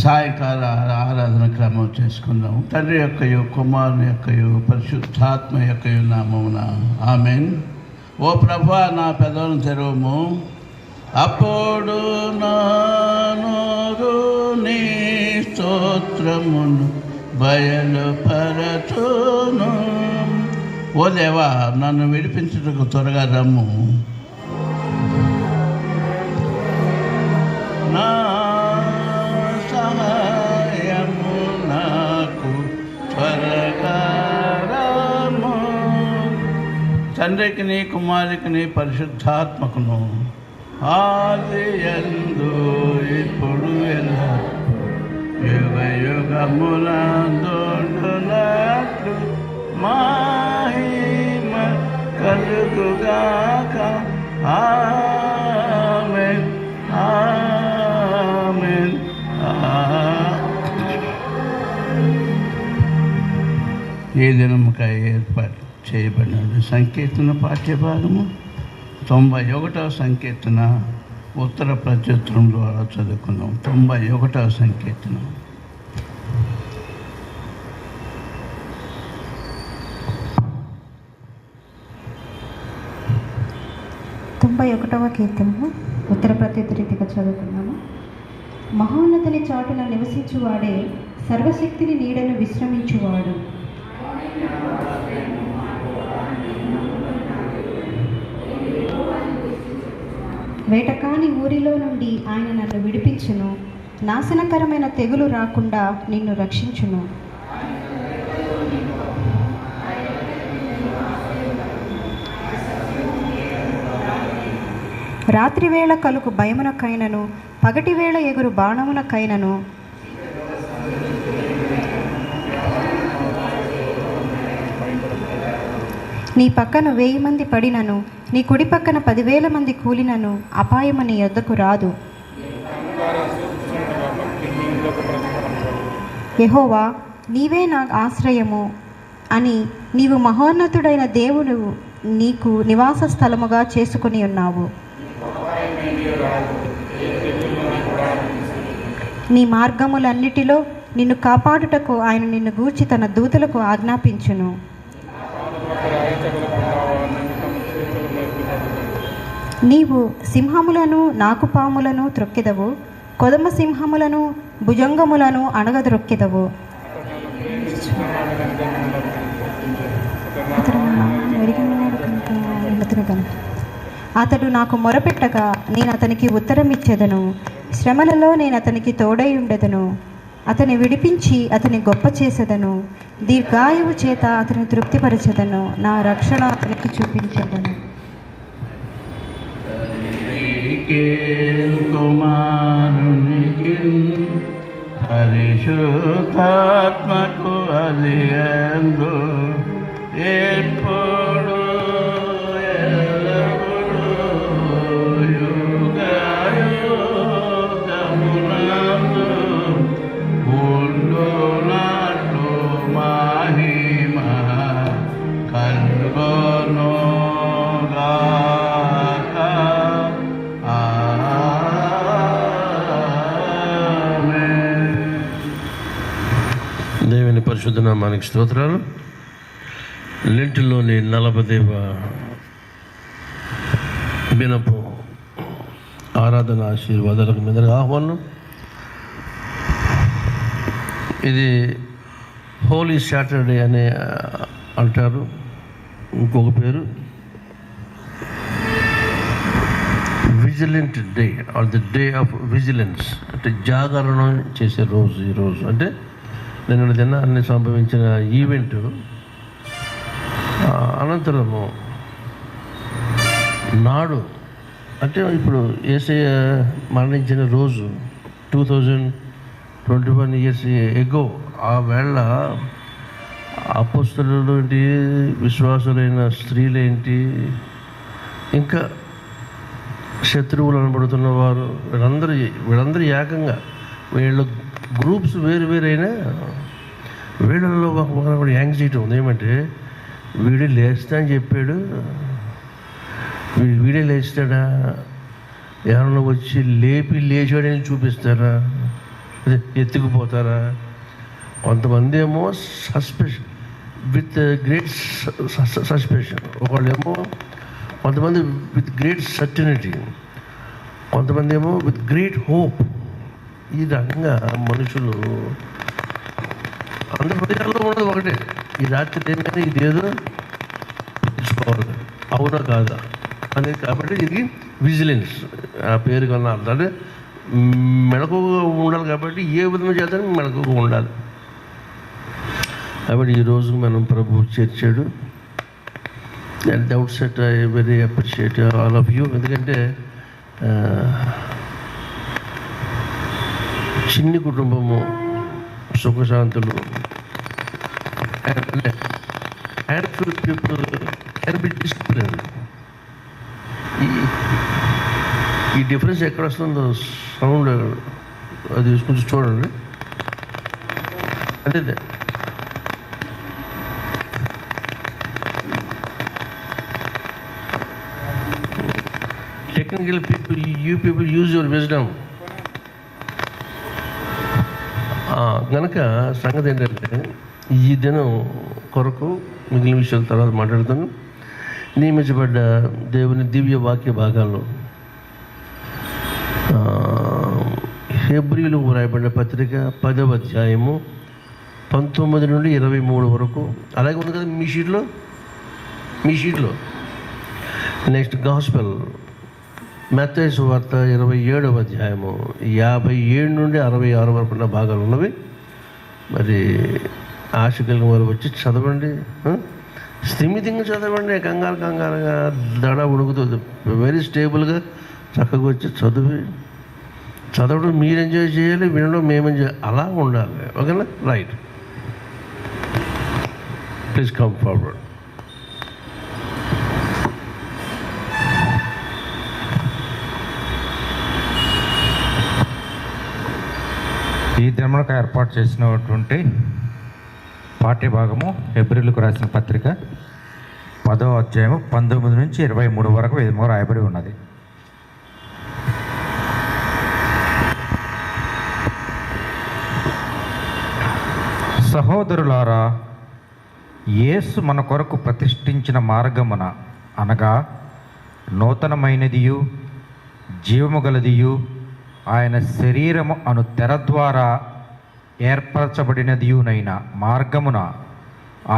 సాయంకాల ఆరాధన క్రమం చేసుకుందాం. తండ్రి యొక్కయు కుమారుని యొక్కయు పరిశుద్ధాత్మ యొక్కయు నామమున ఆమేన్. ఓ ప్రభువా, నా పెదవులను తెరవుము, అప్పుడు నా నోరు నీ స్తోత్రమును బయలుపరచును. ఓ దేవా, నన్ను విడిపించుటకు త్వరగా రమ్ము. నా సహాయము నాకు త్వరగా రమ్ము. తండ్రికి నీ కుమారికి నీ పరిశుద్ధాత్మకును ఆదియందు ఇప్పుడు యుగ యుగములందుండునట్లు మహిమ కలుగుగాక. ఆమేన్, ఆమేన్, ఈ దినముకై ఏర్పాటు చేయబడిన సంకీర్తన పాఠ్యభాగము 91వ సంకీర్తన ఉత్తర ప్రత్యుత్తరం ద్వారా చదువుకున్నాం. 91వ సంకీర్తన. కీర్తనము ఉత్తర ప్రత్యుత్తరీతిగా చదువుకున్నాము. మహోన్నతుని చాటున నివసించువాడే సర్వశక్తిని నీడను విశ్రమించువాడు. వేటకాని ఊరిలో నుండి ఆయన నన్ను విడిపించును. నాశనకరమైన తెగులు రాకుండా నిన్ను రక్షించును. రాత్రివేళ కలుగు భయమునకైనను పగటివేళ ఎగురు బాణమునకైనను నీ పక్కన 1000 మంది పడినను నీ కుడి పక్కన 10,000 మంది కూలినను అపాయము నీ యొద్దకు రాదు. యెహోవా, నీవే నా ఆశ్రయము అని నీవు మహోన్నతుడైన దేవుడు నీకు నివాస స్థలముగా చేసుకుని ఉన్నావు. నీ మార్గములన్నిటిలో నిన్ను కాపాడుటకు ఆయన నిన్ను గూర్చి తన దూతలకు ఆజ్ఞాపించును. నీవు సింహములను నాకుపాములను త్రొక్కెదవు, కొదమ సింహములను భుజంగములను అణగద్రొక్కెదవు. అతడు నాకు మొరపెట్టగా నేను అతనికి ఉత్తరం ఇచ్చెదను. శ్రమలలో నేను అతనికి తోడై ఉండెదను. అతని విడిపించి అతని గొప్ప చేసేదను. దీర్ఘాయువు చేత అతని తృప్తిపరచెదను. నా రక్షణ అతనికి చూపించెదను. పరిశుద్ధాత్మకు అదియందు ఎప్పుడు దేవుని పరిశుద్ధ నామానికి స్తోత్రాలు. లెంటిలోని 40వ దినపు ఆరాధన ఆశీర్వాదాలకు మీద ఆహ్వానం. ఇది హోలీ సాటర్డే అనే అంటారు. ఇంకొక పేరు vigilant day or the day of vigilance, అంటే జాగరణ చేసే రోజు. ఈరోజు అంటే నిన్న దినాన్ని సంభవించిన ఈవెంట్ అనంతరము నాడు, అంటే ఇప్పుడు యేసయ్య మరణించిన రోజు 2000 21 years ఎగో ఆ వేళ అపోస్తలులు ఏంటి, విశ్వాసులైన స్త్రీలేంటి, ఇంకా శత్రువులు అనబడుతున్న వారు, వీళ్ళందరూ ఏకంగా వీళ్ళ గ్రూప్స్ వేరు వేరైనా వీళ్ళల్లో ఒక యాంగ్జైటీ ఉంది. ఏమంటే వీడే లేస్తా అని చెప్పాడు, వీడే లేస్తాడా, ఎవరన్నా వచ్చి లేచాడని చూపిస్తారా, ఎత్తుకుపోతారా? కొంతమంది ఏమో సస్పెషన్ విత్ గ్రేట్ సస్పెషన్, ఒకళ్ళేమో కొంతమంది విత్ గ్రేట్ సర్టనిటీ, కొంతమంది ఏమో విత్ గ్రేట్ హోప్. ఈ రకంగా మనుషులు అందరి హృదయాల్లో ఉన్నది ఒకటే, ఈ రాత్రి ఏమైనా ఇదేదో తెలుసుకోవాలి, అవునా కాదా అనేది. కాబట్టి ఇది విజిలెన్స్ ఆ పేరు కన్నా అర్థం. అంటే మెళకువగా ఉండాలి కాబట్టి ఏ విధంగా చేద్దాం మెళకువగా ఉండాలి. కాబట్టి ఈరోజు మనం ప్రభు చేర్చాడు. And doubt set I very appreciate all of you. ఎందుకంటే చిన్ని కుటుంబము, సుఖశాంతులు, handful people can be discipline. ఈ డిఫరెన్స్ ఎక్కడ వస్తుందో సౌండ్ అది కొంచెం చూడండి. అదే technical people, you people use your wisdom. కనుక సంగతి ఏంటంటే ఈ దినం కొరకు మిగిలిన విషయాల తర్వాత మాట్లాడుతాను. నియమించబడ్డ దేవుని దివ్య వాక్య భాగాల్లో హెబ్రీలకు వ్రాయబడిన పత్రిక 10వ అధ్యాయము 19 నుండి 23 వరకు అలాగే ఉంది కదా మీ షీట్లో. నెక్స్ట్ గాస్పెల్ మత్తయి సువార్త 27వ అధ్యాయము 57 నుండి 66 వరకు ఉన్న భాగాలు ఉన్నవి. మరి ఆశ కలిగిన వారు వచ్చి చదవండి, స్థిమితంగా చదవండి, కంగారుగా దడ ఉడుకుతుంది. వెరీ స్టేబుల్గా చక్కగా వచ్చి చదవడం మీరు ఎంజాయ్ చేయాలి, వినడం మేము ఎంజాయ్, అలా ఉండాలి. ఓకేనా? Right, please come forward. ఈ దినములకు ఏర్పాటు చేసినటువంటి పాఠ్యభాగము హెబ్రీలకు రాసిన పత్రిక 10వ అధ్యాయము 19 నుంచి 23 వరకు విధంగా రాయబడి ఉన్నది. సహోదరులారా, యేసు మన కొరకు ప్రతిష్ఠించిన మార్గమున, అనగా నూతనమైనదియు జీవము గలదియు ఆయన శరీరము అను తెర ద్వారా ఏర్పరచబడినదియునైన మార్గమున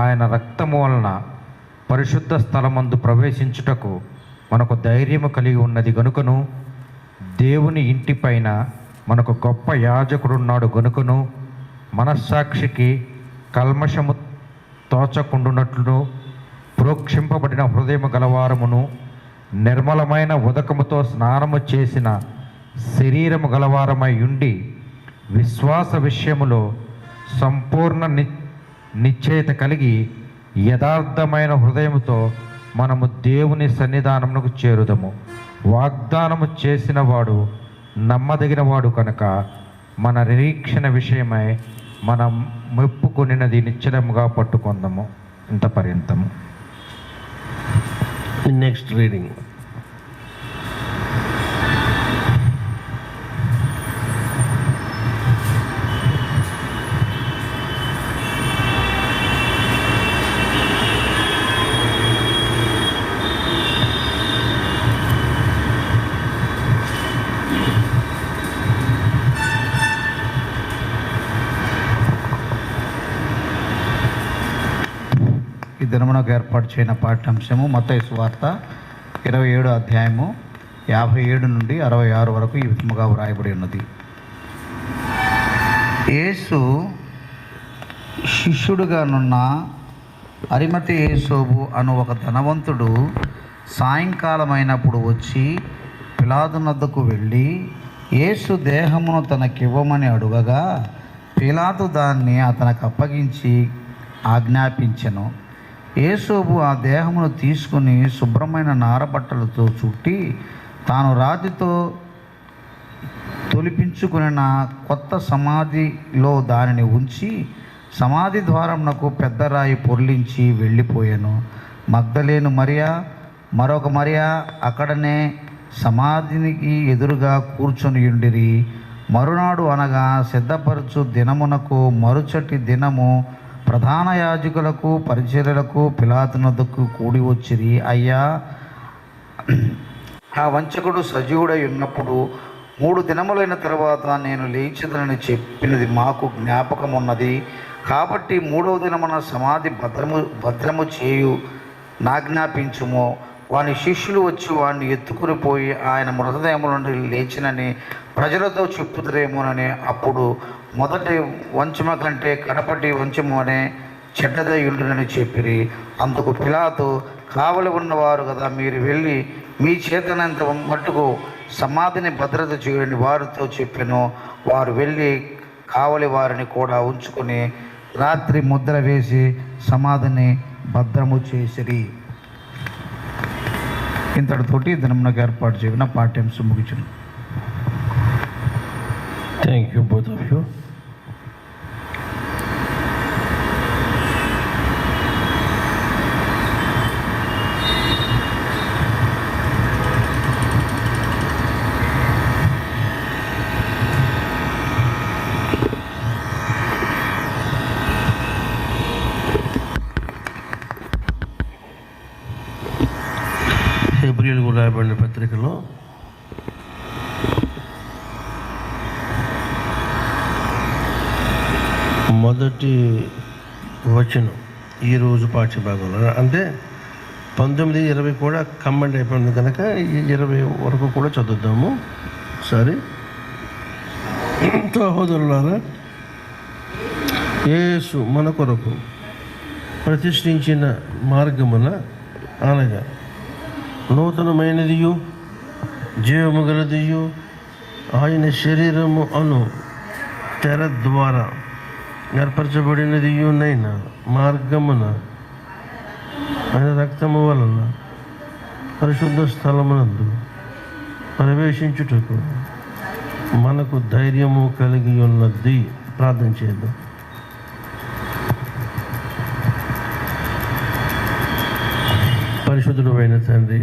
ఆయన రక్తము వలన పరిశుద్ధ స్థలమందు ప్రవేశించుటకు మనకు ధైర్యము కలిగి ఉన్నది గనుకను, దేవుని ఇంటిపైన మనకు గొప్ప యాజకుడున్నాడు గనుకను, మనస్సాక్షికి కల్మషము తోచకుండునట్లును ప్రోక్షింపబడిన హృదయము గలవారమును, నిర్మలమైన ఉదకముతో స్నానము చేసిన శరీరము గలవారమై ఉండి, విశ్వాస విషయములో సంపూర్ణ నిశ్చయత కలిగి యథార్థమైన హృదయముతో మనము దేవుని సన్నిధానమునకు చేరుదము. వాగ్దానము చేసిన వాడు నమ్మదగిన వాడు కనుక మన నిరీక్షణ విషయమై మనం మెప్పుకొనినది నిశ్చలముగా పట్టుకుందాము. ఇంత పర్యంతము. Next reading. ఈ దినమునకు ఏర్పాటు చేయన పాఠ్యాంశము మత్తయి సువార్త 27వ అధ్యాయము 57 నుండి 66 వరకు ఈ విధముగా వ్రాయబడి ఉన్నది. యేసు శిష్యుడుగానున్న అరిమతి యేసోబు అను ఒక ధనవంతుడు సాయంకాలమైనప్పుడు వచ్చి పిలాతు నద్దకు వెళ్ళి, యేసు దేహమును తనకివ్వమని అడుగగా పిలాతు దాన్ని అతనికి అప్పగించి ఆజ్ఞాపించెను. యేసోబు ఆ దేహమును తీసుకుని శుభ్రమైన నారబట్టలతో చుట్టి తాను రాతితో తొలిపించుకున్న కొత్త సమాధిలో దానిని ఉంచి సమాధి ద్వారమునకు పెద్ద రాయి పొర్లించి వెళ్ళిపోయాను. మగ్దలేను మరియా మరొక మరియా అక్కడనే సమాధికి ఎదురుగా కూర్చొని ఉండిరి. మరునాడు అనగా సిద్ధపరచు దినమునకు మరుచటి దినము ప్రధాన యాజకులకు పరిచర్యలకు పిలాతునొద్దకు కూడి వచ్చిరి. అయ్యా, ఆ వంచకుడు సజీవుడై ఉన్నప్పుడు 3 దినములైన తర్వాత నేను లేచిదనని చెప్పినది మాకు జ్ఞాపకమున్నది. కాబట్టి 3వ దినమున సమాధి భద్రము చేయు నాజ్ఞాపించుము. వాని శిష్యులు వచ్చి వాడిని ఎత్తుకుని పోయి ఆయన మృతదేహము నుండి లేచినని ప్రజలతో చెప్పుదురేమోనని. అప్పుడు మొదటి వంచమ కంటే కడపటి వంచము అనే చెడ్డదయుండునని చెప్పిరి. అందుకు పిలాతు, కావలి ఉన్నవారు కదా, మీరు వెళ్ళి మీ చేతనంత మట్టుకు సమాధిని భద్రత చేయని వారితో చెప్పెను. వారు వెళ్ళి కావలి వారిని కూడా ఉంచుకొని రాత్రి ముద్ర వేసి సమాధిని భద్రము చేసిరి. ఇంతటితోటి దినమునకు ఏర్పాటు చేయన పాఠ్యాంశం ముగించును. Thank you both of you. హెబ్రీయులకు రాయబడిన పత్రికలో మొదటి వచనం ఈరోజు పాఠ్యభాగంలో అంటే 19, 20 కూడా కమెంట్ అయిపోయింది కనుక ఈ 20 వరకు కూడా చదువుద్దాము. సరే, సహోదరులారా, యేసు మన కొరకు ప్రతిష్ఠించిన మార్గమున అనగా నూతనమైనదియు జీవము గలదియు ఆయన శరీరము అను తెర ద్వారా ఏర్పరచబడినదియునైన మార్గమున ఆయన రక్తము వలన పరిశుద్ధ స్థలమునందు ప్రవేశించుటకు మనకు ధైర్యము కలిగి ఉన్నది. ప్రార్థన చేద్దాం. పరిశుద్ధుడు అయిన తండ్రి,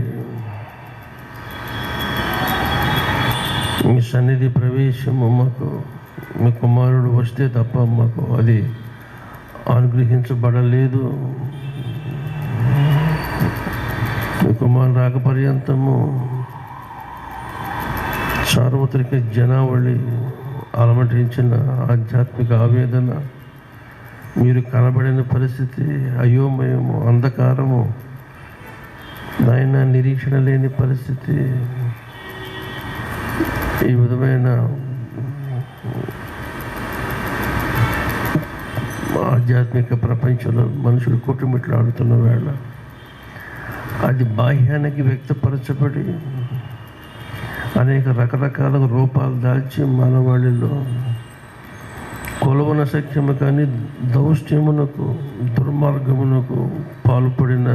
మీ సన్నిధి ప్రవేశము మాకు మీ కుమారుడు వస్తే తప్ప మాకు అది అనుగ్రహించబడలేదు. మీ కుమారుడు రాక పర్యంతము సార్వత్రిక జనావళి అలమటించిన ఆధ్యాత్మిక ఆవేదన, మీరు కనబడిన పరిస్థితి, అయోమయము, అంధకారము, నాయన నిరీక్షణ లేని పరిస్థితి, ఈ విధమైన ఆధ్యాత్మిక ప్రపంచంలో మనుషులు కొట్టుమిట్లాడుతున్న వేళ అది బాహ్యానికి వ్యక్తపరచబడి అనేక రకరకాల రూపాలు దాల్చి మానవాళిలో కొలవన సఖ్యము కానీ దౌష్ట్యమునకు దుర్మార్గమునకు పాల్పడిన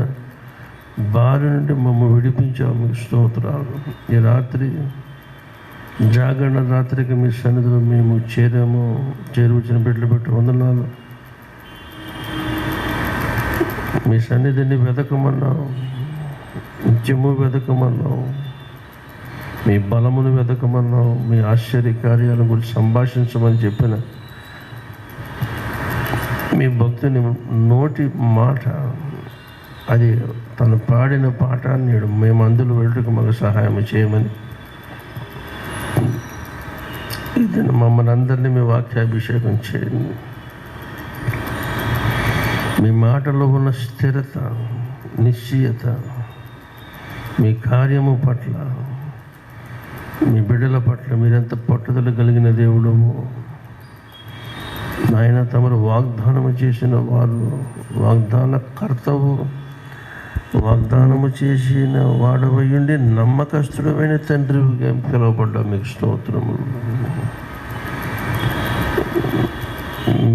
బారి నుండి మమ్మల్ని విడిపించాము. స్తోత్రాలు. ఈ రాత్రి జాగరణ రాత్రికి మీ సన్నిధిలో మేము చేరువచ్చిన బిడ్డలు పెట్టి వందనాలు. మీ సన్నిధిని వెతకమన్నావు, నిత్యము వెతకమన్నావు, మీ బలమును వెతకమన్నావు, మీ ఆశ్చర్య కార్యాల గురించి సంభాషించమని చెప్పిన మీ భక్తుని నోటి మాట, అది తను పాడిన పాట నేడు మేము అందులో వెళ్ళటకు మాకు సహాయం చేయమని, ఇది మమ్మల్ని అందరినీ మీ వాక్యాభిషేకం చేయండి. మీ మాటలో ఉన్న స్థిరత, నిశ్చయత, మీ కార్యము పట్ల, మీ బిడ్డల పట్ల మీరెంత పట్టుదల కలిగిన దేవుడము నాయన. తమరు వాగ్దానము చేసిన వారు, వాగ్దాన కర్తవు, వాగ్దానము చేసిన వాడవయ్యుండి నమ్మకస్తుడమైన తండ్రిగా పిలువబడ్డా మీకు స్తోత్రములు.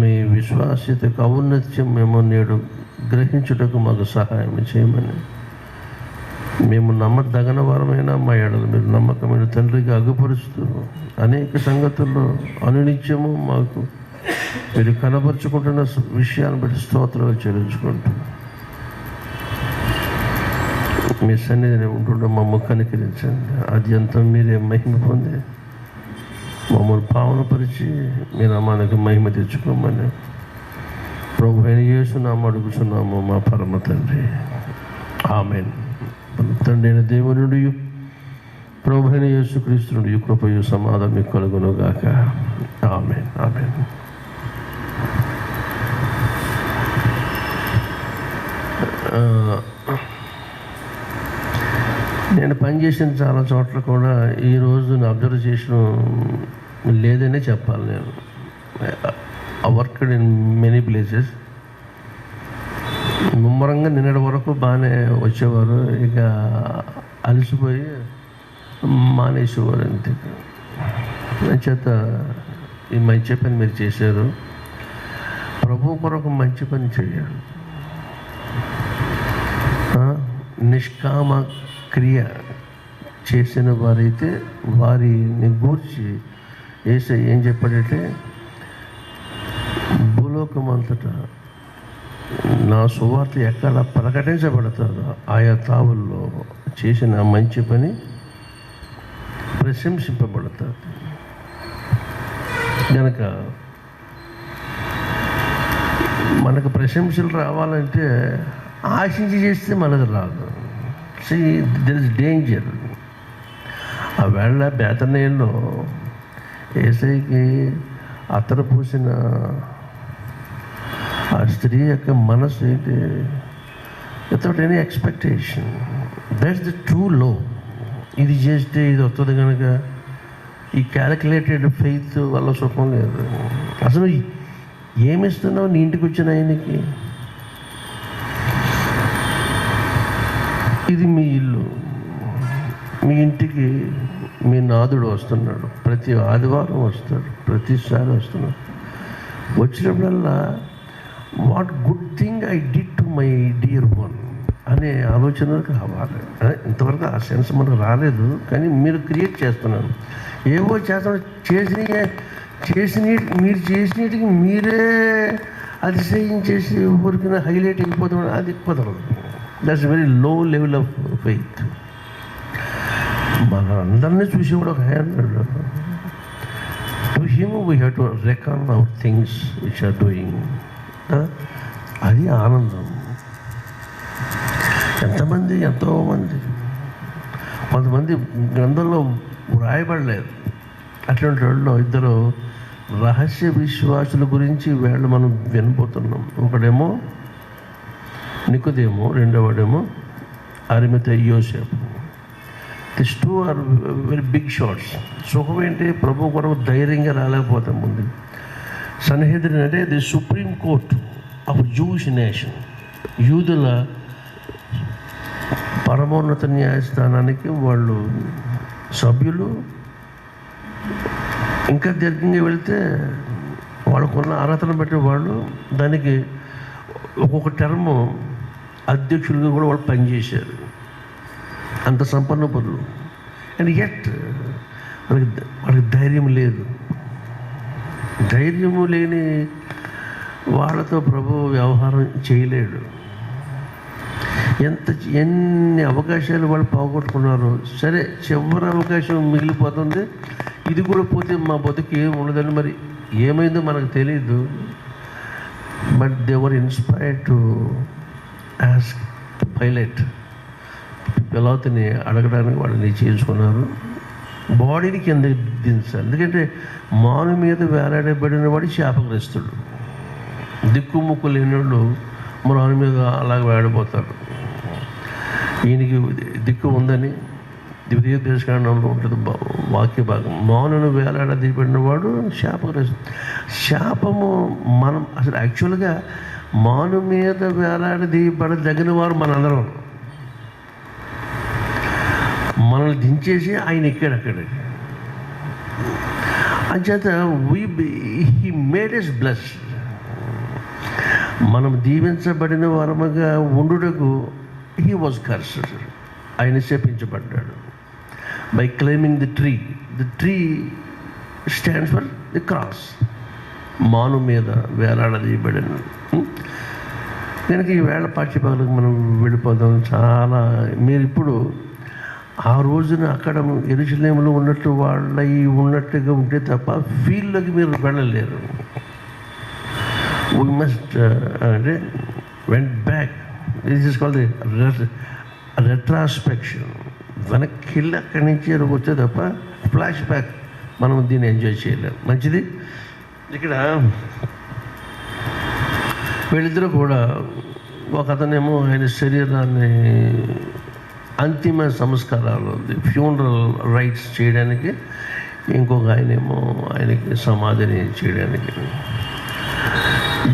మీ విశ్వాస్యతకు ఔన్నత్యం మేము నేడు గ్రహించుటకు మాకు సహాయం చేయమని, మేము నమ్మదగిన వారమైన మా ఏడలు మీరు నమ్మకమైన తండ్రిగా అగుపరుస్తూ అనేక సంగతుల్లో అనునిత్యము మాకు మీరు కనబరుచుకుంటున్న విషయాన్ని బట్టి స్తోత్రాలు చెల్లించుకుంటూ మీ సన్నిధిని ఉంటుండే మమ్మల్ని కనికరించండి. అది అంతా మీరే మహిమ పొంది మమ్మల్ని పావనపరిచి మీ నామానికి మహిమ తెచ్చుకోమని ప్రభు అయిన యేసునామమున అడుగుచున్నాము మా పరమ తండ్రి. ఆమేన్. తండ్రి అయిన దేవుని నుండి ప్రభు అయిన యేసుక్రీస్తు నుండి కృపయు సమాధానం మీకు కలుగును గాక. ఆమేన్. ఆమేన్. నేను పనిచేసిన చాలా చోట్ల కూడా ఈరోజు నా అబ్జర్వేషన్ లేదనే చెప్పాలి. నేను వర్క్డ్ ఇన్ మెనీ ప్లేసెస్. ముమ్మరంగా నిన్నటి వరకు బాగానే వచ్చేవారు, ఇక అలసిపోయి మానేసేవారు. అంతే. చేత ఈ మంచి పని మీరు చేశారు. ప్రభు కొరకు మంచి పని చేయాలి. నిష్కామ క్రియ చేసిన వారైతే వారిని గూర్చి యేసయ్య ఏం చెప్పాడంటే, భూలోకం అంతటా నా సువార్త ఎక్కడ ప్రకటించబడతారో ఆయా తావుల్లో చేసిన మంచి పని ప్రశంసింపబడతారు. కనుక మనకు ప్రశంసలు రావాలంటే ఆశించి చేస్తే మనకు రాదు. There is danger. ఆ వేళ బేతనేల్లో యేసయ్యకి అత్తరు పూసిన ఆ స్త్రీ యొక్క మనసు ఏంటి, without any expectation. That's the true లో. ఇది చేస్తే ఇది వస్తుంది కనుక ఈ క్యాలిక్యులేటెడ్ ఫెయిత్ వల్ల సుఖం లేదు. అసలు ఏమిస్తున్నావు నీ ఇంటికి వచ్చిన ఆయనకి? ఇది మీ ఇల్లు. మీ ఇంటికి మీ నాదుడు వస్తున్నాడు. ప్రతి ఆదివారం వస్తాడు, ప్రతిసారి వస్తున్నాడు. వచ్చినప్పుడల్లా what good thing I did to my dear one అనే ఆలోచన కావాలి. ఇంతవరకు ఆ సెన్స్ మనకు రాలేదు, కానీ మీరు క్రియేట్ చేస్తున్నారు. ఏవో చేస్తున్నారు, మీరు చేసినటికి మీరే అతిశయించేసి ఊరికిన హైలైట్ అయిపోతున్నాడు. అది కుదరదు. That's very low level of faith. మన అందరినీ చూసి కూడా ఒక అన్నాడు, to him we have to reckon our things which are doing. అది ఆనందం. ఎంతోమంది కొంతమంది గ్రంథంలో వ్రాయబడలేదు. అటువంటి వాళ్ళు ఇద్దరు రహస్య విశ్వాసుల గురించి వీళ్ళు మనం వినబోతున్నాం. ఒకడేమో నికోదేము, రెండవడేమో అరిమతయి యోసేపు. This two are very big shots. సుఖం ఏంటి, ప్రభు కొరకు ధైర్యంగా రాలేకపోతాం. ముందు సన్హెద్రిన్ అంటే the supreme court of Jewish nation. యూదుల పరమోన్నత న్యాయస్థానానికి వాళ్ళు సభ్యులు. ఇంకా దీర్ఘంగా వెళితే వాళ్ళకున్న అర్హతను బట్టి వాళ్ళు దానికి ఒక్కొక్క టర్ము అధ్యక్షులుగా కూడా వాళ్ళు పనిచేశారు. అంత సంపన్న పనులు. అండ్ ఎట్ వాళ్ళకి ధైర్యం లేదు. ధైర్యము లేని వాళ్ళతో ప్రభు వ్యవహారం చేయలేడు. ఎన్ని అవకాశాలు వాళ్ళు పోగొట్టుకున్నారు. సరే, చివరి అవకాశం మిగిలిపోతుంది. ఇది కూడా పోతే మా బతుకు ఏం ఉండదని మరి ఏమైందో మనకు తెలియదు. But they were inspired to ask Pilate. పిలాతుని అడగడానికి వాళ్ళని చేసుకున్నారు. బాడీని కింద దించాలి. ఎందుకంటే మాను మీద వేలాడబడిన వాడు శాపగ్రస్తుడు. దిక్కుముక్కు లేని వాళ్ళు మాను మీద అలాగ వేడబోతారు. ఈయనకి దిక్కు ఉందని ద్వితీయోపదేశకాండంలో ఉంటుంది వాక్య భాగం. మానును వేలాడదీయబడిన వాడు శాపగ్రస్తుడు. శాపము మనం అసలు యాక్చువల్గా మాను మీద వేలాడదీయబడదగిన వారు మనందరం. మనల్ని దించేసి ఆయన ఎక్కాడు అక్కడికి. అంచేత హీ మేడ్ ఎస్ బ్లెస్. మనం దీవించబడిన వరముగా ఉండుటకు హీ వాజ్ కర్స్డ్, ఆయన శపించబడ్డాడు. By climbing the tree stands for the cross, మాను మీద వేలాడదీయబడిన. కనుక ఈ వేళ పాఠ్యభాగాలకు మనం వెళ్ళిపోదాం. చాలా మీరు ఇప్పుడు ఆ రోజున అక్కడ యెరూషలేములో ఉన్నట్టు ఉన్నట్టుగా ఉంటే తప్ప ఫీల్డ్లోకి మీరు వెళ్ళలేరు. వీ మస్ట్ అంటే went back. This is called retrospection. వెనక్కి వెళ్ళి అక్కడి నుంచి వచ్చే తప్ప ఫ్లాష్ బ్యాక్ మనం దీన్ని ఎంజాయ్ చేయలేము. మంచిది. ఇక్కడ వీళ్ళిద్దరూ కూడా, ఒక అతనేమో ఆయన శరీరాన్ని అంతిమ సంస్కారాలు, ఫ్యూనరల్ రైట్స్ చేయడానికి, ఇంకొక ఆయనేమో ఆయనకి సమాధిని చేయడానికి.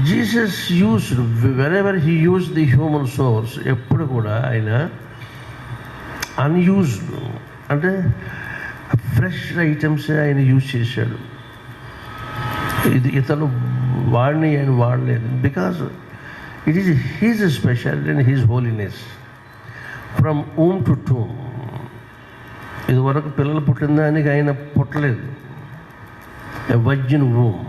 Jesus used wherever he use the human source, ఎప్పుడు కూడా ఆయన అన్యూజ్డ్ అంటే ఫ్రెష్ ఐటమ్స్ ఆయన యూజ్ చేశాడు. ఇది ఇతను వాడిని ఆయన వాడలేదు. Because it is his speciality and his holiness from womb to tomb. ఇదివరకు పిల్లలు పుట్టిన దానికి ఆయన పుట్టలేదు, ఎ వర్జిన్ ఊమ్.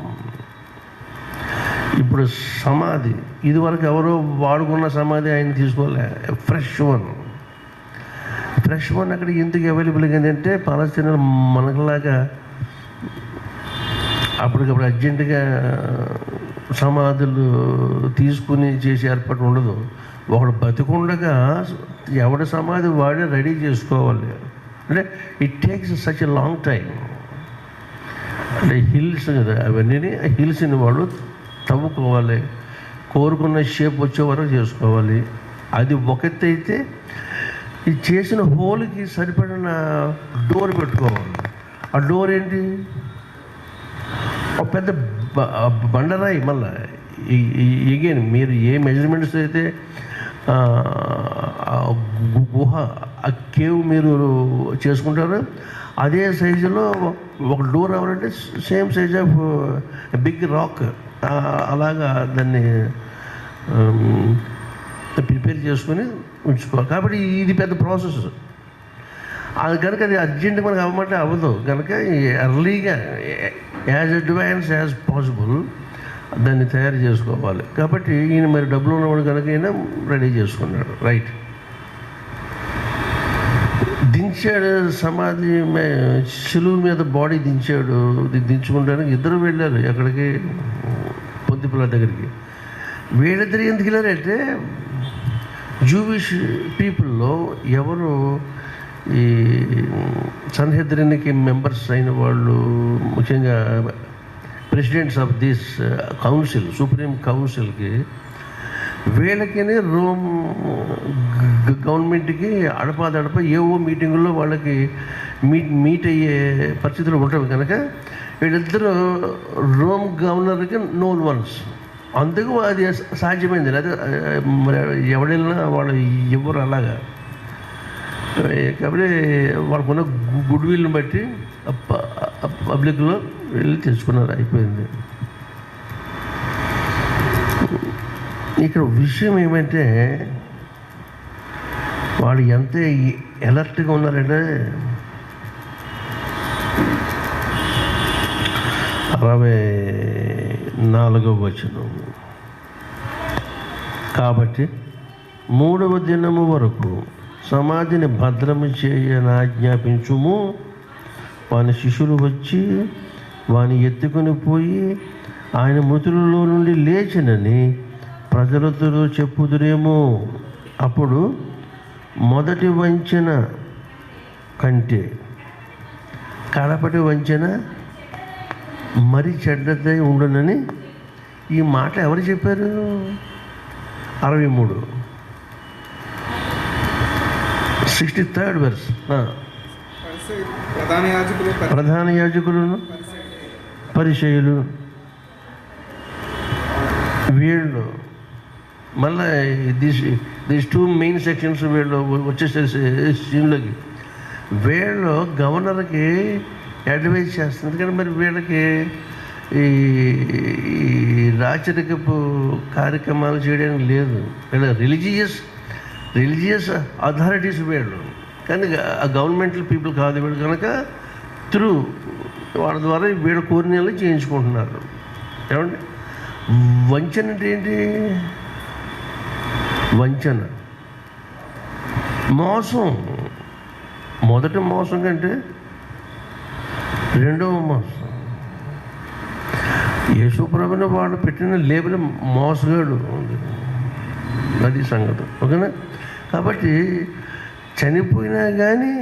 ఇప్పుడు సమాధి, ఇదివరకు ఎవరో వాడుకున్న సమాధి ఆయన తీసుకోలే, ఫ్రెష్ వన్. ఫ్రెష్ వన్ అక్కడ ఎందుకు అవైలబుల్గా ఏంటంటే, పాలస్తీనాలో మనకులాగా అప్పటికప్పుడు అర్జెంటుగా సమాధులు తీసుకుని చేసే ఏర్పాటు ఉండదు. ఒకడు బతికుండగా ఎవడి సమాధి వాడే రెడీ చేసుకోవాలి. అంటే it takes such a long time. అంటే హిల్స్ కదా అవన్నీ, హిల్స్ని వాళ్ళు తవ్వుకోవాలి, కోరుకున్న షేప్ వచ్చే వరకు చేసుకోవాలి. అది ఒకటి అయితే, ఇది చేసిన హోల్కి సరిపడిన డోర్ పెట్టుకోవాలి. ఆ డోర్ ఏంటి, ఒక పెద్ద బండరాయి. మళ్ళీ ఎగైన్ మీరు ఏ మెజర్మెంట్స్ అయితే గుహ, ఆ కేవ్ మీరు చేసుకుంటారో అదే సైజులో ఒక డోర్ అవ్వాలంటే same size of big rock అలాగా దాన్ని ప్రిపేర్ చేసుకొని ఉంచుకోవాలి. కాబట్టి ఇది పెద్ద ప్రాసెస్. అది కనుక అది అర్జెంట్ మనకు అవ్వమంటే అవ్వదు. కనుక ఎర్లీగా యాజ్ అడ్వాన్స్ యాజ్ పాసిబుల్ దాన్ని తయారు చేసుకోవాలి. కాబట్టి ఈయన మరి డబ్బులు ఉన్నవాడు కనుక ఈయన రెడీ చేసుకున్నాడు. రైట్, దించాడు సమాధి, శిలువు మీద బాడీ దించాడు. దించుకుంటానికి ఇద్దరు వెళ్ళారు ఎక్కడికి, పొంతిపిల్ల దగ్గరికి. వీళ్ళిద్దరు ఎందుకు వెళ్ళారంటే, జూవిష్ పీపుల్లో ఎవరు ఈ సన్హెద్రిన్కి మెంబర్స్ అయిన వాళ్ళు, ముఖ్యంగా presidents of this council, supreme కౌన్సిల్కి, వీళ్ళకి రోమ్ గవర్నమెంట్కి అడపాదడప ఏవో మీటింగుల్లో వాళ్ళకి మీట్ అయ్యే పరిస్థితులు ఉంటాయి. కనుక వీళ్ళిద్దరూ రోమ్ గవర్నర్కి నోన్ వన్స్. అందుకు అది సాధ్యమైంది. అదే మరి ఎవడైనా వాళ్ళు ఎవరు అలాగా. కాబట్టి వాళ్ళకున్న గుడ్ విల్ని బట్టి పబ్లిక్లో వెళ్ళి తెచ్చుకున్నారు, అయిపోయింది. ఇక్కడ విషయం ఏమంటే, వాళ్ళు ఎంత ఎలర్ట్గా ఉన్నారంటే, 64వ వచనం. కాబట్టి 3వ దినము వరకు సమాధిని భద్రము చేయని ఆజ్ఞాపించుము. వాని శిష్యులు వచ్చి వాని ఎత్తుకొని పోయి ఆయన మృతులలో నుండి లేచినని ప్రజలతో చెప్పుదురేమో. అప్పుడు మొదటి వంచన కంటే కడపటి వంచన మరి చెడ్డదై ఉండునని ఈ మాట ఎవరు చెప్పారు? 63 63rd verse. ప్రధాన యాజకులను పరిచయులు వీళ్ళు మళ్ళీ దీస్ 2 మెయిన్ సెక్షన్స్ వీళ్ళు వచ్చేసేసి సీన్లోకి వీళ్ళు గవర్నర్కి అడ్వైజ్ చేస్తుంది. ఎందుకంటే మరి వీళ్ళకి ఈ రాచరికపు కార్యక్రమాలు చేయడానికి లేదు. వీళ్ళ రిలీజియస్ అథారిటీస్ వీళ్ళు, కానీ ఆ గవర్నమెంటల్ పీపుల్ కాదు వీళ్ళు. కనుక త్రూ వాళ్ళ ద్వారా వీళ్ళ కోరినలు చేయించుకుంటున్నారు. ఏమంటే వంచన అంటే ఏంటి? వంచన మోసం. మొదటి మోసం కంటే రెండవ మోసం. యేసుప్రభుని వాడు పెట్టిన లేబుల్ మోసగాడు, అది సంగతి. ఓకేనా? కాబట్టి చనిపోయినా కానీ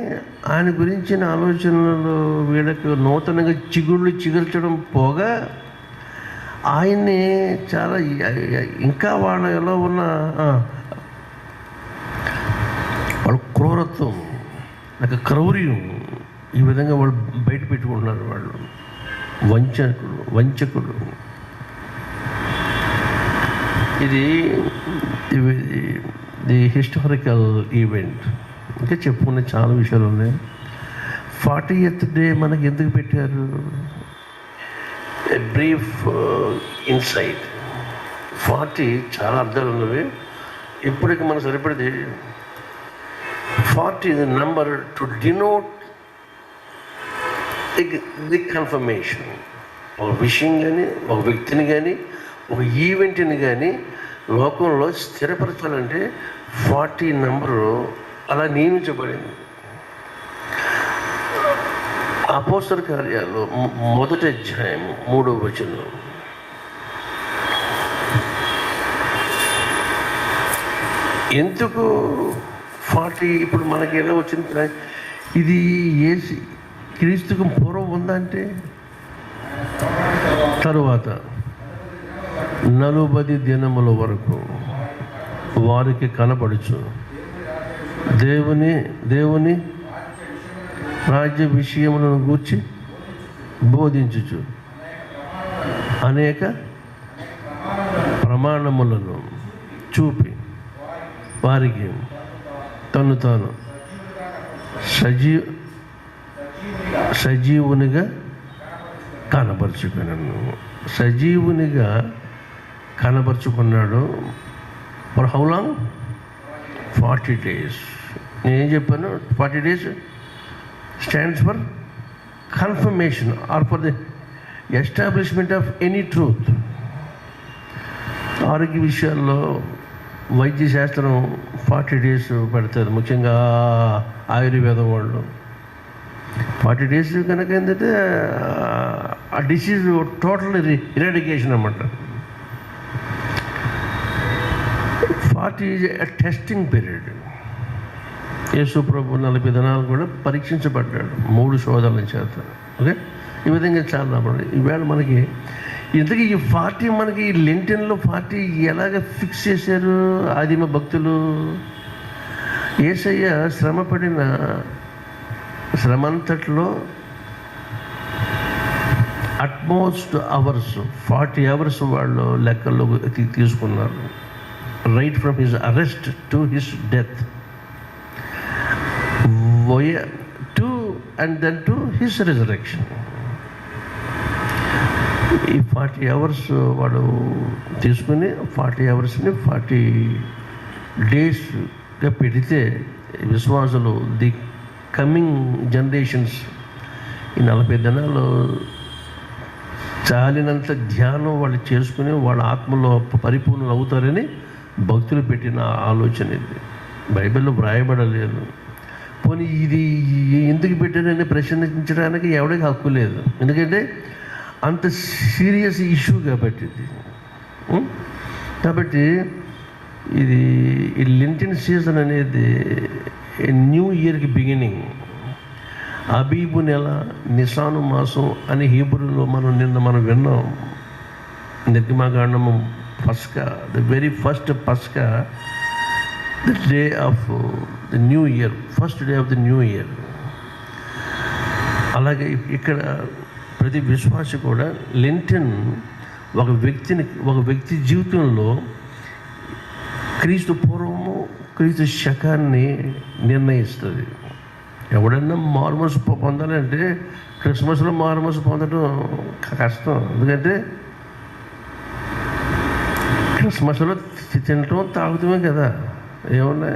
ఆయన గురించిన ఆలోచనలు వీళ్ళకి నూతనంగా చిగుర్చడం పోగా ఆయన్ని చాలా ఇంకా వాళ్ళ ఎలా ఉన్న వాళ్ళ క్రూరత్వం, నాకు క్రౌర్యం, ఈ విధంగా వాళ్ళు బయట పెట్టుకుంటున్నారు. వాళ్ళు వంచకుడు. ఇది ది హిస్టారికల్ ఈవెంట్. ఇంకా చెప్పుకునే చాలా విషయాలు ఉన్నాయి. 40th డే మనకి ఎందుకు పెట్టారు? Brief insight. 40 చాలా అర్థాలు ఉన్నవి. ఇప్పటికి మనకు సరిపడేది 40 is a number to denote the confirmation. ఒక విషయం కానీ, ఒక వ్యక్తిని కానీ, ఒక ఈవెంట్ని కానీ లోకంలో స్థిరపరచాలంటే 40 నెంబరు అలా నియమించబడింది. అపోస్తల కార్యాలు 1వ అధ్యాయం 3వ వచనం. ఎందుకు 40 ఇప్పుడు మనకి ఎలా వచ్చింది? ఇది క్రీస్తుకు పూర్వం ఉందంటే తరువాత 40 దినముల వరకు వారికి కనపడుచు దేవుని రాజ్య విషయములను గూర్చి బోధించుచు అనేక ప్రమాణములను చూపి వారికి తాను సజీవునిగా కనపరుచుకున్నాను. సజీవునిగా కనపరుచుకున్నాడు. For how long? 40 days. నేనేం చెప్పాను? 40 days stands for confirmation or for the establishment of any truth. ఆరోగ్య విషయాల్లో వైద్య శాస్త్రం 40 days పెడతారు. ముఖ్యంగా ఆయుర్వేదం వాళ్ళు 40 days కనుక ఏంటంటే ఆ డిసీజ్ టోటల్ ఇరాడికేషన్ అన్నమాట. 40 ఈజ్ ఎ టెస్టింగ్ పీరియడ్. యేసు ప్రభు 40 దినాలు కూడా పరీక్షించబడ్డాడు 3 శోధనల చేత. ఓకే, ఈ విధంగా చాలా ఈవేళ మనకి ఇంతకీ ఈ 40 మనకి లెంటెన్లో 40 ఎలాగ ఫిక్స్ చేశారు ఆదిమ భక్తులు? యేసయ్య శ్రమపడిన శ్రమంతట్లో అట్మోస్ట్ అవర్స్ 40 hours వాళ్ళు లెక్కల్లో తీసుకున్నారు. Right from his arrest to his death and then to his resurrection. ఈ 40 hours వాడు తీసుకుని 40 hoursని 40 daysగా పెడితే విశ్వాసులు ది కమింగ్ జనరేషన్స్ ఈ 40 దినాలు చాలినంత ధ్యానం వాళ్ళు చేసుకుని వాళ్ళ ఆత్మలో పరిపూర్ణలు అవుతారని భక్తులు పెట్టిన ఆలోచన. ఇది బైబిల్లో వ్రాయబడలేదు. పోనీ ఇది ఎందుకు పెట్టారని ప్రశ్నించడానికి ఎవరికి హక్కు లేదు. ఎందుకంటే అంత సీరియస్ ఇష్యూ కాబట్టి. కాబట్టి ఇది ఈ లెంటెన్ సీజన్ అనేది న్యూ ఇయర్కి బిగినింగ్. అబీబు నెల, నిసాను మాసం అని హీబ్రూలో మనం విన్నాం. నిర్గమకాండము పస్కా, ద వెరీ ఫస్ట్ పస్కా, the day of the new year, first day of the new year. అలాగే ఇక్కడ ప్రతి విశ్వాసి కూడా లెంటెన్ ఒక వ్యక్తి జీవితంలో క్రీస్తు పూర్వము క్రీస్తు శకాన్ని నిర్ణయిస్తుంది. ఎవడన్నా మారుమనసు పొందాలంటే క్రిస్మస్లో మారుమనసు పొందడం కష్టం. ఎందుకంటే క్రిస్మస్లో తినటం తాగుతామే కదా, ఏమన్నా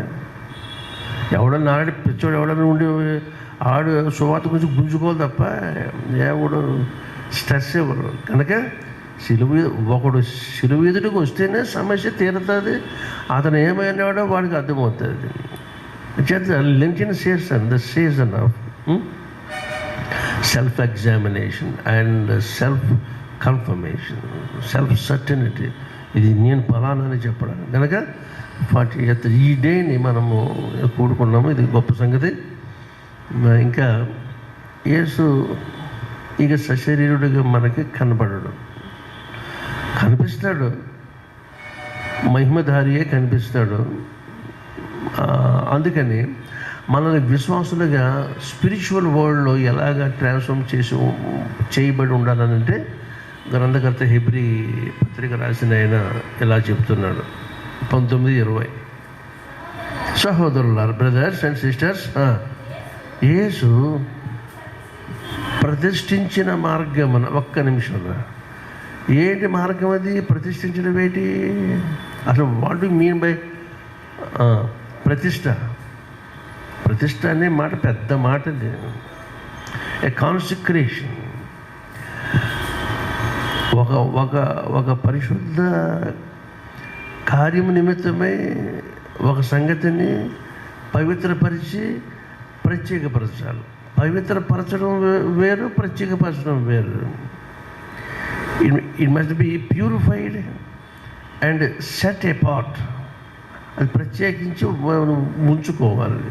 ఎవడన్నా ఆడి పిచ్చోడు ఎవడన్నా ఉండి ఆడు సువార్త గురించి గుంజుకోవాలి తప్ప ఎవడు స్ట్రెస్ ఇవ్వరు. కనుక ఒకడు సిలువ ఎదుటికి వస్తేనే సమస్య తీరుతుంది. అతను ఏమైనాడో వాడికి అర్థమవుతుంది. Lenten season, the season of self examination and self confirmation, self certainty. ఇది నేను ఫలానని చెప్పడానికి కనుక 40th ఈ డేని మనము కూడుకున్నాము. ఇది గొప్ప సంగతి. ఇంకా యేసు ఇక సశరీరుడిగా మనకి కనపడడు, కనిపిస్తాడు, మహిమధారియే కనిపిస్తాడు. అందుకని మనల్ని విశ్వాసులుగా స్పిరిచువల్ వరల్డ్లో ఎలాగ ట్రాన్స్ఫార్మ్ చేయబడి ఉండాలనంటే గ్రంథకర్త హెబ్రీ పత్రిక రాసిన ఆయన ఇలా చెప్తున్నాడు 19:20. సహోదరులారా, బ్రదర్స్ అండ్ సిస్టర్స్, యేసు ప్రతిష్ఠించిన మార్గం. ఒక్క నిమిషంలో ఏంటి మార్గం అది? ప్రతిష్ఠించడం ఏంటి అసలు? వాట్ డు మీన్ బై ప్రతిష్ట? ప్రతిష్ట అనే మాట పెద్ద మాట. ఏ కాన్సిక్రేషన్, ఒక పరిశుద్ధ కార్యము నిమిత్తమై ఒక సంగతిని పవిత్రపరిచి ప్రత్యేకపరచాలి. పవిత్రపరచడం వేరు, ప్రత్యేకపరచడం వేరు. It must be purified and set A part. అది ప్రత్యేకించి ఉంచుకోవాలి.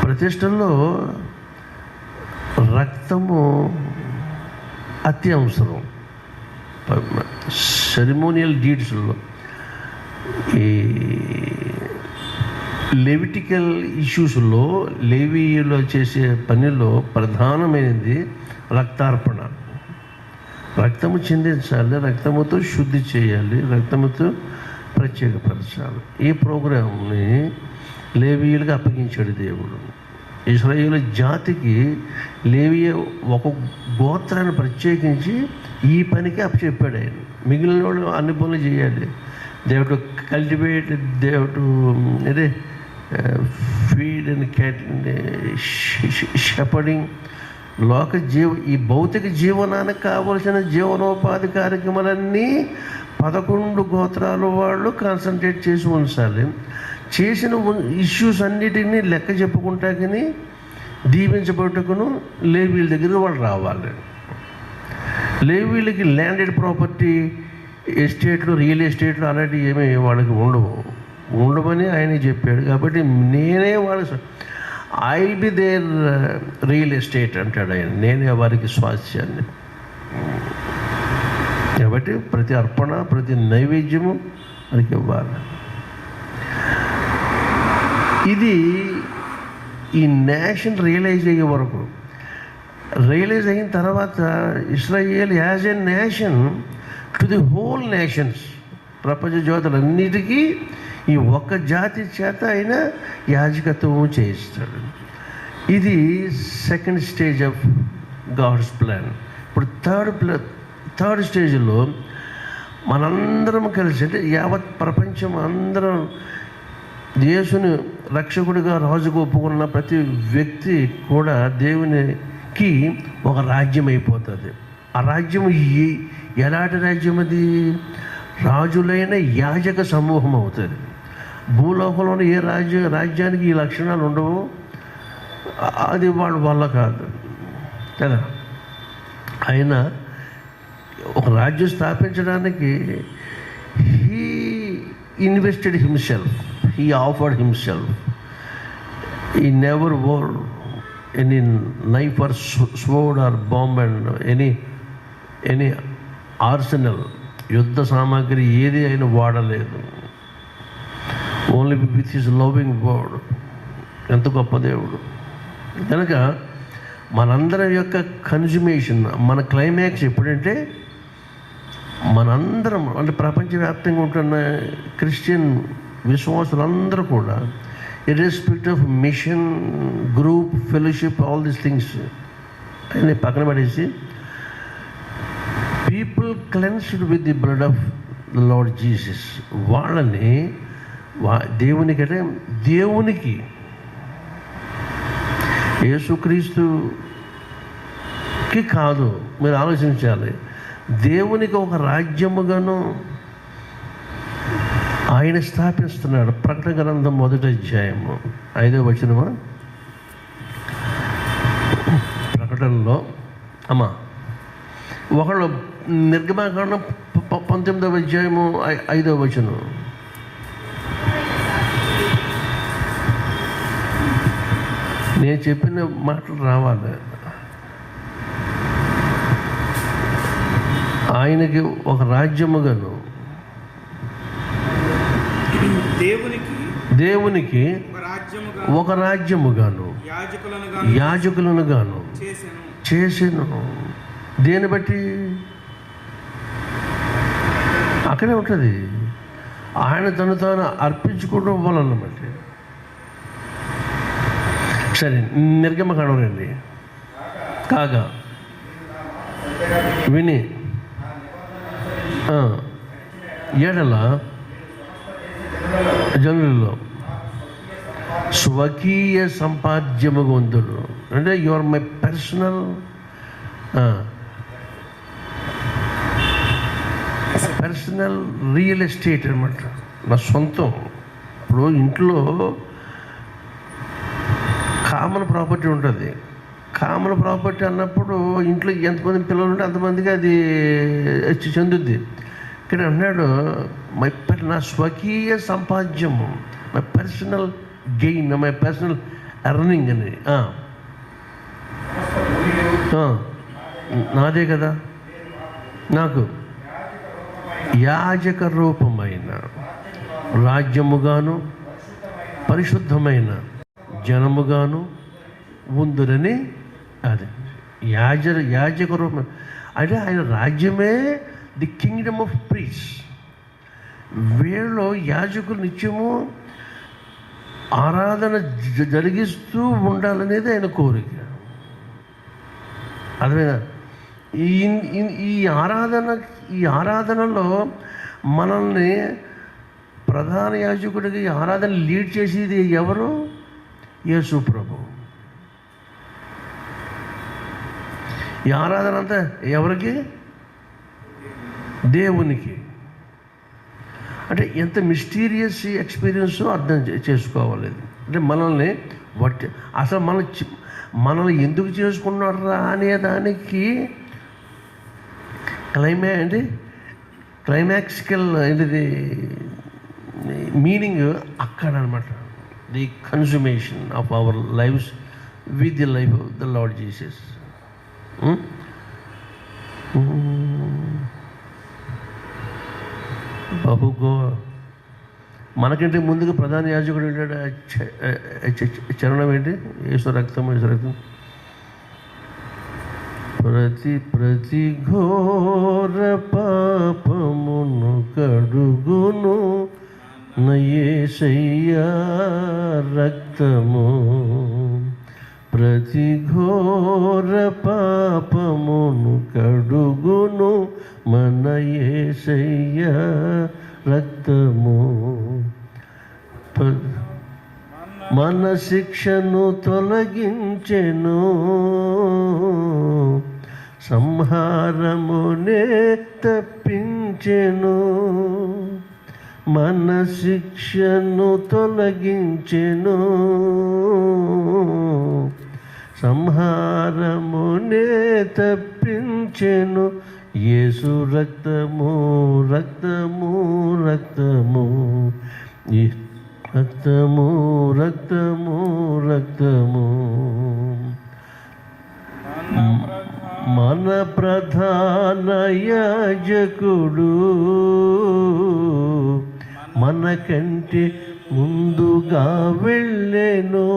ప్రతిష్టల్లో రక్తము అత్యవసరం. సెరిమోనియల్ డీడ్స్లో, ఈ లెవిటికల్ ఇష్యూస్లో, లేవీలో చేసే పనిలో ప్రధానమైనది రక్తార్పణ. రక్తము చిందించాలి, రక్తముతో శుద్ధి చేయాలి, రక్తముతో ప్రత్యేకపరచాలి. ఈ ప్రోగ్రాంని లేవీయులకు అప్పగించాడు దేవుడు. ఇశ్రాయేలు జాతికి లేవీ ఒక గోత్రాన్ని ప్రత్యేకించి ఈ పనికి అప్పచెప్పాడు ఆయన. మిగిలిన వాళ్ళు అన్ని పనులు చేయాలి. దేవుడు కల్టివేట్, దేవుడు అదే ఫీడ్ అండ్ షెపర్డింగ్, ఈ భౌతిక జీవనానికి కావలసిన జీవనోపాధి కార్యక్రమాలన్నీ 11 గోత్రాల వాళ్ళు కాన్సన్ట్రేట్ చేసి ఉంచాలి. చేసిన ఇష్యూస్ అన్నిటినీ లెక్క చెప్పుకుంటా కానీ దీవించబట్టుకును లేవీల దగ్గర వాళ్ళు రావాలి. లేవీలకి ల్యాండెడ్ ప్రాపర్టీ, ఎస్టేట్లు, రియల్ ఎస్టేట్లు అలాంటివి ఏమీ వాళ్ళకి ఉండవని ఆయన చెప్పాడు. కాబట్టి నేనే వాళ్ళ I will be there real estate అంటాడు ఆయన. నేనే వారికి స్వాస్థ్యాన్ని. కాబట్టి ప్రతి అర్పణ, ప్రతి నైవేద్యము వారికి ఇవ్వాలి. ఇది ఈ నేషన్ రియలైజ్ అయ్యే వరకు, రియలైజ్ అయిన తర్వాత Israel as a nation to the whole nations, ప్రపంచ జ్యోతులన్నిటికీ ఈ ఒక్క జాతి చేత ఆయన యాజకత్వం చేయిస్తాడు. ఇది second stage of God's plan. ఇప్పుడు థర్డ్ స్టేజ్లో మనందరం కలిసి, అంటే యావత్ ప్రపంచం అందరం యేసుని రక్షకుడిగా, రాజుగా ఒప్పుకున్న ప్రతి వ్యక్తి కూడా దేవునికి ఒక రాజ్యం అయిపోతుంది. ఆ రాజ్యం ఎలాంటి రాజ్యం? అది రాజులైన యాజక సమూహం అవుతుంది. భూలోకంలోని ఏ రాజ్యానికి ఈ లక్షణాలు ఉండవు. అది వాళ్ళ వల్ల కాదు కదా. ఆయన ఒక రాజ్యం స్థాపించడానికి he invested himself, he offered himself. He never wore any knife or sword or bomb and any arsenal, యుద్ధ సామాగ్రి ఏది అయినా వాడలేదు. Only with his loving word. ఎంత గొప్ప దేవుడు! కనుక మనందరం యొక్క కన్జ్యూమేషన్, మన క్లైమాక్స్ ఎప్పుడంటే మనందరం, అంటే ప్రపంచవ్యాప్తంగా ఉంటున్న క్రిస్టియన్ విశ్వాసులందరూ కూడా irrespect of mission, group, fellowship, all these things అని పక్కన పడేసి people cleansed with the blood of the Lord Jesus, వాళ్ళని దేవునికి యేసుక్రీస్తుకి కాదు, మీరు ఆలోచించాలి, దేవునికి ఒక రాజ్యముగాను ఆయన స్థాపిస్తున్నాడు. ప్రకటన గ్రంథం 1వ అధ్యాయము 5వ వచనమా, ప్రకటనలో అమ్మా ఒకళ్ళు నిర్గమకాండం 19వ అధ్యాయము 5వ వచనం. నేను చెప్పిన మాటలు రావాలి. ఆయనకి ఒక రాజ్యముగాను, దేవునికి ఒక రాజ్యముగాను యాజకులను గాను చేసెను. దేని బట్టి అక్కడే ఉంటుంది, ఆయన తను తాను అర్పించుకోవడం వలన బట్టి. సరే, నిర్గమకాండం రండి. కాగా విని ఏడల జనులలో స్వకీయ సంపాద్యముగా ఉందురు. అంటే you are my personal real estate అనమాట, నా సొంతం. ఇప్పుడు ఇంట్లో కామన్ ప్రాపర్టీ ఉంటుంది. కామన్ ప్రాపర్టీ అన్నప్పుడు ఇంట్లో ఎంతమంది పిల్లలు ఉంటే అంతమందికి అది చెందుద్ది. ఇక్కడ అన్నాడు నా స్వకీయ సంపాద్యము, my personal gain, my personal earning అని. నాదే కదా, నాకు యాజక రూపమైన రాజ్యముగాను పరిశుద్ధమైన జనముగాను ఉందురని. అది యాజక రూపం అంటే ఆయన రాజ్యమే ది కింగ్డమ్ ఆఫ్ ప్రీస్. వీళ్ళలో యాజకులు నిత్యము ఆరాధన జరిగిస్తూ ఉండాలనేది ఆయన కోరిక. అర్థమైనా? ఈ ఆరాధనలో మనల్ని ప్రధాన యాజకుడికి ఆరాధన లీడ్ చేసేది ఎవరు? యేసు ప్రభు. ఈ ఆరాధన అంతా ఎవరికి? దేవునికి. అంటే ఎంత మిస్టీరియస్ ఎక్స్పీరియన్స్ అర్థం చేసుకోవాలి. అంటే మనల్ని అసలు మనల్ని ఎందుకు చేసుకున్నారా అనే దానికి క్లైమాక్సికల్ ఏంటిది మీనింగ్ అక్కడ అనమాట. The consummation of our lives with the life of the Lord Jesus. బహుగో మనకంటే ముందుగా ప్రధాన యాజకుడు ఏంటాడు? చరణం ఏంటి? యేసు రక్తం, యేసు రక్తం. ప్రతి ఘోర పాపమును కడుగును యేసయ్యా రక్తము. ప్రతి ఘోర పాపమును కడుగును మన యేసయ్యా రక్తము. మన శిక్షను తొలగించెను, సంహారమునే తప్పించెను. మన శిక్షను తొలగించెను, సంహారమునే తప్పించెను. యేసు రక్తము, రక్తము, రక్తము, రక్తము, రక్తము, రక్తము. మన ప్రధాన యాజకుడు మనకంటే ముందుగా వెళ్ళెను.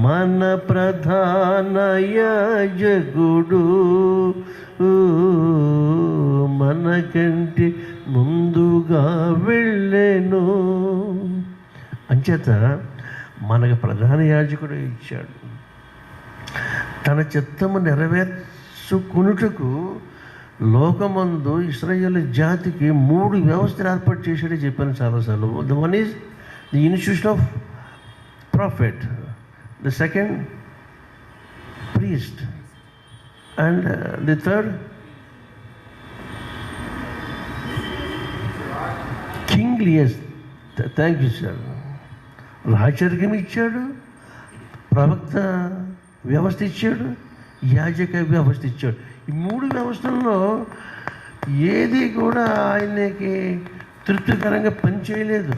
మన ప్రధాన యాజకుడు మనకంటే ముందుగా వెళ్ళెను. అంచేత మనకు ప్రధాన యాజకుడు ఇచ్చాడు. తన చిత్తము నెరవేర్చుకునుటకు లోకమందు ఇశ్రాయేలు జాతికి 3 వ్యవస్థలు ఏర్పాటు చేశాడని చెప్పాను చాలాసార్లు. The one is the institution of profit, the second priest, and the third kingly. Yes, thank you sir. రాచరికం ఇచ్చాడు, ప్రవక్త వ్యవస్థ ఇచ్చాడు, యాజక వ్యవస్థ ఇచ్చాడు. ఈ 3 వ్యవస్థల్లో ఏది కూడా ఆయనకి తృప్తికరంగా పనిచేయలేదు,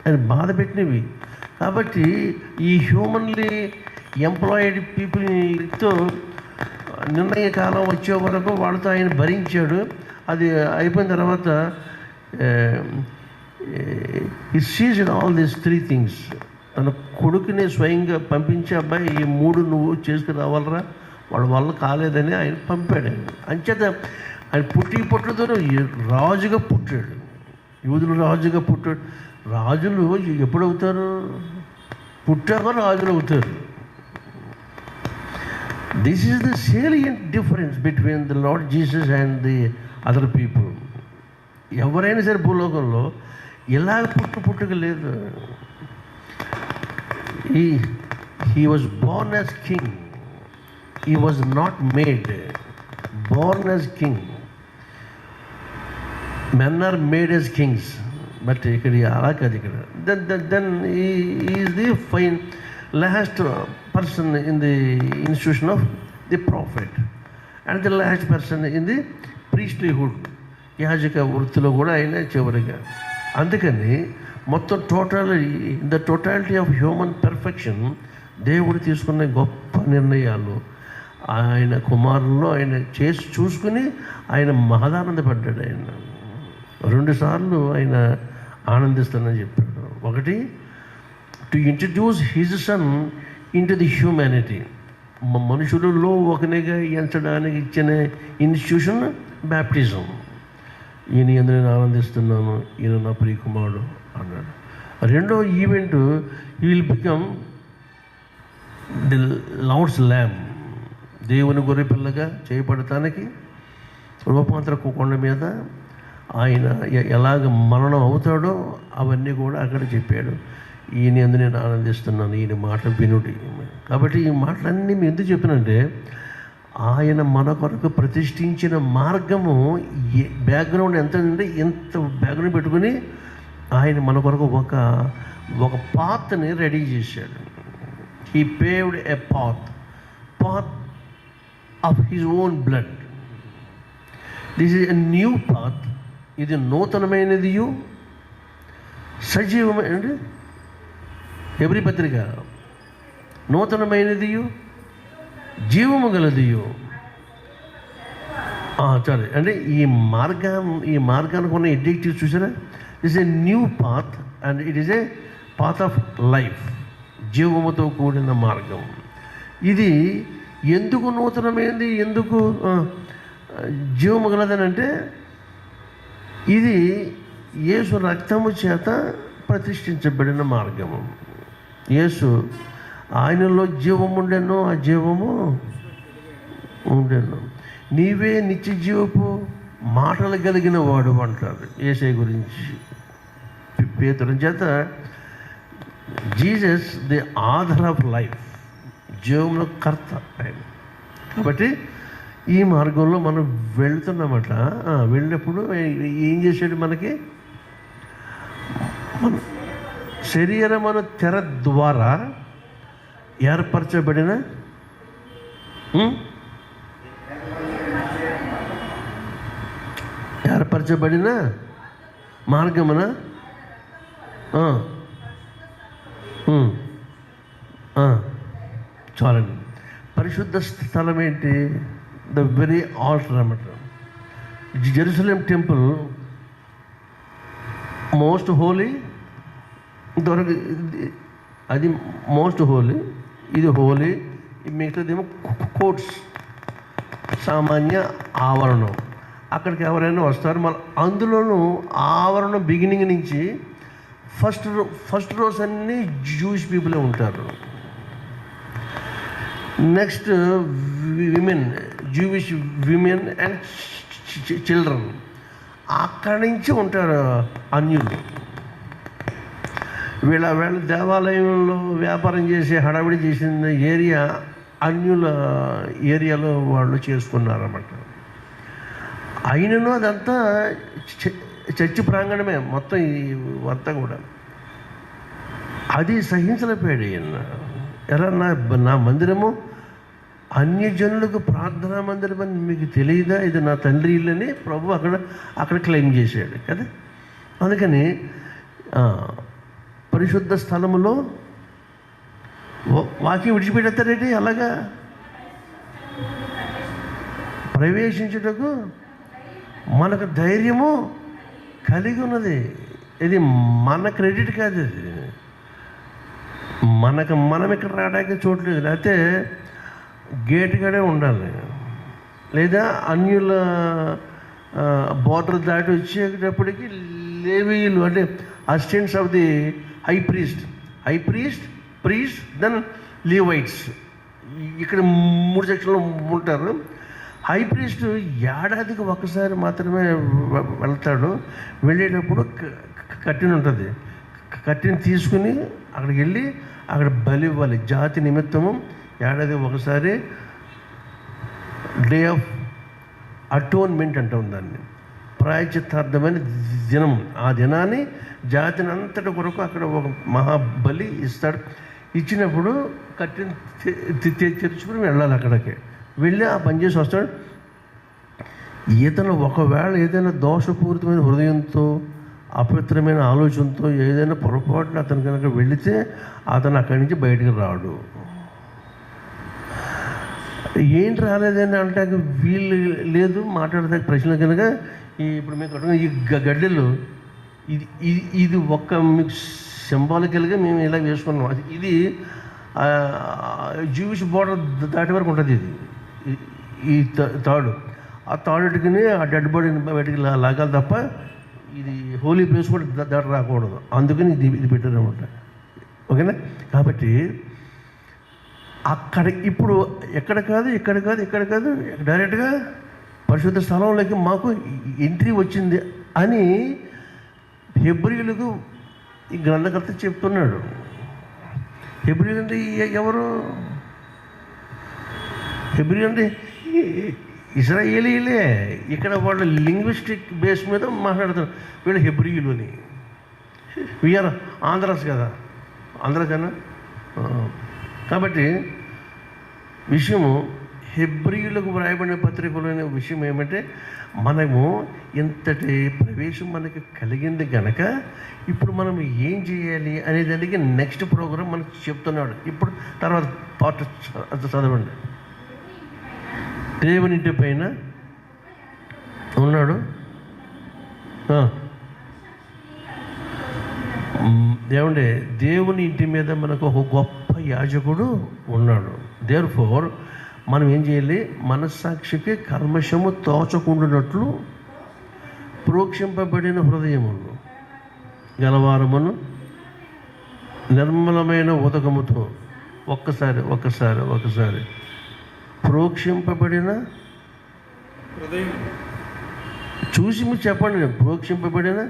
ఆయన బాధ పెట్టినవి. కాబట్టి ఈ హ్యూమన్లీ ఎంప్లాయిడ్ పీపుల్తో నిర్ణయ కాలం వచ్చే వరకు వాళ్ళతో ఆయన భరించాడు. అది అయిపోయిన తర్వాత ఈ సీజన్ ఆల్ దీస్ 3 థింగ్స్. తన కొడుకుని స్వయంగా పంపించి, అబ్బాయి ఈ 3 నువ్వు చేసుకురావాలరా, వాళ్ళ వల్ల కాలేదని ఆయన పంపాడు. ఆయన అంచేత ఆయన పుట్టుతో రాజుగా పుట్టాడు, యూదులు రాజుగా పుట్టాడు. రాజులు ఎప్పుడవుతారు? పుట్టాక రాజులు అవుతారు. This is the salient difference between the Lord Jesus and the other people. ఎవరైనా సరే భూలోకంలో ఇలా పుట్టుక లేదు. He was born as king. He was not made. Born as king. Men are made as kings. But ఇక్కడ అలా కాదు. ఇక్కడ then he is the fine last person in the institution of the prophet and the last person in the priestlyhood. యాజక వృత్తిలో కూడా ఆయన చివరిగా. అందుకని మొత్తం the totality of human perfection దేవుడు తీసుకున్న గొప్ప నిర్ణయాలు ఆయన కుమారుల్లో ఆయన చేసి చూసుకుని ఆయన మహదానందపడ్డాడు. ఆయన 2 సార్లు ఆయన ఆనందిస్తానని చెప్పాడు. ఒకటి, to introduce his sun into the humanity. మనుషులలో ఒకనిగా ఎంచడానికి ఇచ్చిన ఇన్స్టిట్యూషన్ బ్యాప్టిజం. ఈయన ఎందుకు నేను ఆనందిస్తున్నాను, ఈయన నా ప్రియకుమారుడు అన్నాడు. రెండో event, he will become the Lord's lamb. దేవుని గొర్రె పిల్లగా చేయబడటానికి రూపాంతర కొండ మీద ఆయన ఎలాగ మరణం అవుతాడో అవన్నీ కూడా అక్కడ చెప్పాడు. ఈయన ఎందుకు నేను ఆనందిస్తున్నాను, ఈయన మాట వినుడి. కాబట్టి ఈ మాటలన్నీ మేము ఎందుకు చెప్పినంటే, ఆయన మన కొరకు ప్రతిష్ఠించిన మార్గము బ్యాక్గ్రౌండ్ ఎంత అంటే ఎంత బ్యాక్గ్రౌండ్ పెట్టుకుని ఆయన మన కొరకు ఒక పాత్ని రెడీ చేశాడు. He paved a path of his own blood. This is a new path. ఇది నూతనమైనది, సజీవమైన హెబ్రీ పత్రిక, నూతనమైనది, జీవము గలదియు. సరే, అంటే ఈ మార్గానికి ఉన్న ఎడ్జెక్టివ్ చూసారా? It's a new path and it is a path of life. జీవముతో కూడిన మార్గం. ఇది ఎందుకు నూతనమైనది, ఎందుకు జీవము గలదని అంటే, ఇది యేసు రక్తము చేత ప్రతిష్ఠించబడిన మార్గము. యేసు ఆయనలో జీవము ఉండెను, ఆ జీవము ఉండెను. నీవే నిత్య జీవపు మాటలు కలిగిన వాడు అంటారు యేసయ్య గురించి పేతురు. చేత Jesus the author of life, జీవంలో కర్త ఆయన. కాబట్టి ఈ మార్గంలో మనం వెళ్తున్నమాట. వెళ్ళినప్పుడు ఏం చేశాడు? మనకి శరీరమును తెర ద్వారా ఏర్పరచబడిన మార్గమున చాలండి. పరిశుద్ధ స్థలం ఏంటి? ద వెరీ ఆల్టర్ అన్నమాట. జెరూసలేం టెంపుల్ మోస్ట్ హోలీ, అది మోస్ట్ హోలీ, ఇది హోలీ. మిగతాదేమో కోర్ట్స్, సామాన్య ఆవరణం. అక్కడికి ఎవరైనా వస్తారు. మళ్ళీ అందులోనూ ఆవరణం బిగినింగ్ నుంచి ఫస్ట్ రోస్ అన్నీ జూయిష్ పీపులే ఉంటారు. Next women, Jewish women and children. అక్కడి నుంచి ఉంటారు అన్యులు. వీళ్ళ దేవాలయంలో వ్యాపారం చేసి హడావిడి చేసిన ఏరియా అన్యుల ఏరియాలో వాళ్ళు చేసుకున్నారన్నమాట. అయినను అదంతా చర్చి ప్రాంగణమే మొత్తం అంతా కూడా. అది సహించలేకపోయాడు ఈయన. ఎలా నా మందిరము అన్యజనులకు ప్రార్థనా మందిరం అని మీకు తెలియదా? ఇది నా తండ్రి ఇల్లు అని ప్రభు అక్కడ క్లెయిమ్ చేశాడు కదా. అందుకని పరిశుద్ధ స్థలములో వాక్యం విడిచిపెడతారేంటి? అలాగా ప్రవేశించుటకు మనకు ధైర్యము కలిగి ఉన్నది. ఇది మన క్రెడిట్ కాదు, ఇది మనం ఇక్కడ రావడానికి చూడలేదు. లేకపోతే గేట్ కాడే ఉండాలి, లేదా అన్యుల బోర్డర్ దాటి వచ్చేటప్పటికి లేవీయులు అంటే assistants of the high priest then Levites. ఇక్కడ 3 సెక్షన్లు ఉంటారు. హై ప్రీస్ట్ ఏడాదికి ఒకసారి మాత్రమే వెళ్తాడు. వెళ్ళేటప్పుడు కట్టెన ఉంటుంది, కట్టెని తీసుకుని అక్కడికి వెళ్ళి అక్కడ బలి ఇవ్వాలి. జాతి నిమిత్తము ఏడాదికి ఒకసారి డే ఆఫ్ అటోన్మెంట్ అంటాం దాన్ని, ప్రాయచిత్తార్థమైన దినం. ఆ దినాన్ని జాతిని అంతటి కొరకు అక్కడ ఒక మహాబలి ఇస్తాడు. ఇచ్చినప్పుడు కట్టెని తెరుచుకుని వెళ్ళాలి. అక్కడికి వెళ్ళి ఆ పని చేసి వస్తాడు. ఇతను ఒకవేళ ఏదైనా దోషపూరితమైన హృదయంతో, అపవిత్రమైన ఆలోచనతో ఏదైనా పొరపాటున అతను కనుక వెళితే అతను అక్కడి నుంచి బయటికి రాడు. ఏంటి రాలేదని అంటే వీళ్ళు లేదు మాట్లాడదానికి ప్రశ్న కనుక ఇప్పుడు మీకు ఈ గడ్డలు ఇది ఒక్క మీకు సింబాలికల్గా మేము ఇలా వేసుకున్నాం. ఇది జూయిష్ బోర్డర్ దాటి వరకు ఉంటుంది. ఈ తాడు, ఆ తాడుకి ఆ డెడ్ బాడీని బయటికి లాగాలి తప్ప ఇది హోలీ ప్లేస్ కూడా దాటి రాకూడదు. అందుకని ఇది పెట్టారనమాట. ఓకేనా? కాబట్టి అక్కడ ఇప్పుడు ఇక్కడ కాదు డైరెక్ట్గా పరిశుద్ధ స్థలంలోకి మాకు ఎంట్రీ వచ్చింది అని హెబ్రీయులకు ఈ గ్రంథకర్త చెప్తున్నాడు. హెబ్రీయులు అంటే ఎవరు? హెబ్రీ అంటే ఇశ్రాయేలీలే. ఇక్కడ వాళ్ళు లింగ్విస్టిక్ బేస్ మీద మాట్లాడుతారు. వీళ్ళు హెబ్రీయులు అని. వీఆర్ ఆంధ్రాస్ కదా, ఆంధ్రాకన్నా. కాబట్టి విషయము హెబ్రీయులకు వ్రాయబడిన పత్రికలోని విషయం ఏమంటే, మనము ఇంతటి ప్రవేశం మనకి కలిగింది కనుక ఇప్పుడు మనం ఏం చేయాలి అనే దానికి నెక్స్ట్ ప్రోగ్రాం మనకు చెప్తున్నాడు. ఇప్పుడు తర్వాత పార్ట్ చదవండి. దేవుని ఇంటి పైన ఉన్నాడు. ఏమంటే దేవుని ఇంటి మీద మనకు ఒక గొప్ప యాజకుడు ఉన్నాడు. దేర్ఫోర్ మనం ఏం చేయాలి? మనస్సాక్షికి కల్మషము తోచకుండానట్లు ప్రోక్షింపబడిన హృదయమును గలవారమును నిర్మలమైన ఉదకముతో ఒక్కసారి ప్రోక్షింపబడిన చూసి మీరు చెప్పండి. ప్రోక్షింపబడిన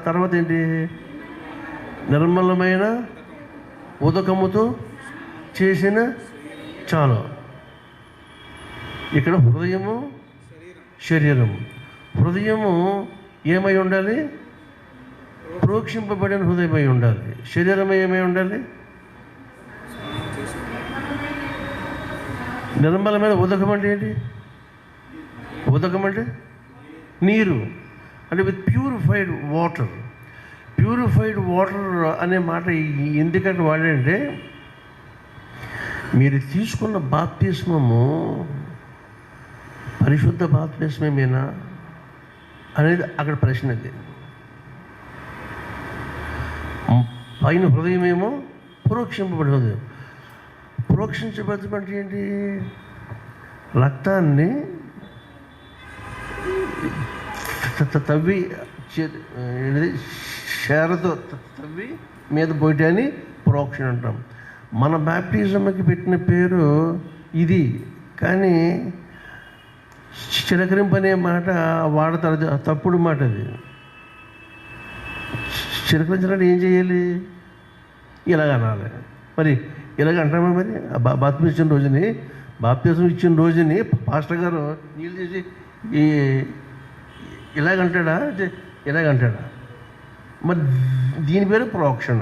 తర్వాత ఏంటి? నిర్మలమైన ఉదకముతో చేసిన చాలు. ఇక్కడ హృదయము, శరీరము. హృదయము ఏమై ఉండాలి? ప్రోక్షింపబడిన హృదయమై ఉండాలి. శరీరం ఏమై ఉండాలి? నిర్మలమైన ఉదకం అంటే ఏంటి? ఉదకం అంటే నీరు, అంటే with purified water. Purified water అనే మాట ఎందుకంటే వాడంటే, మీరు తీసుకున్న బాప్తిస్మము పరిశుద్ధ బాప్తిస్మమేనా అనేది అక్కడ ప్రశ్న. అది పైన హృదయమేమో ప్రోక్షింపబడి హృదయం. ప్రోక్షించబడి ఏంటి? రక్తాన్ని షేరతో తవ్వి మీద పోయితే అని ప్రోక్షణ అంటాం. మన బ్యాప్టిజంకి పెట్టిన పేరు ఇది, కానీ చిలకరింపు అనే మాట వాడతారు, తప్పుడు మాట అది. చిలకరించాలంటే ఏం చేయాలి? ఇలాగ అనాలి. మరి ఇలాగ అంటామా? మరి బాప్తిజం ఇచ్చిన రోజుని పాస్టర్ గారు నీళ్ళు చేసి ఇలాగంటాడా, ఇలాగంటాడా? మరి దీని పేరు ప్రోక్షణ.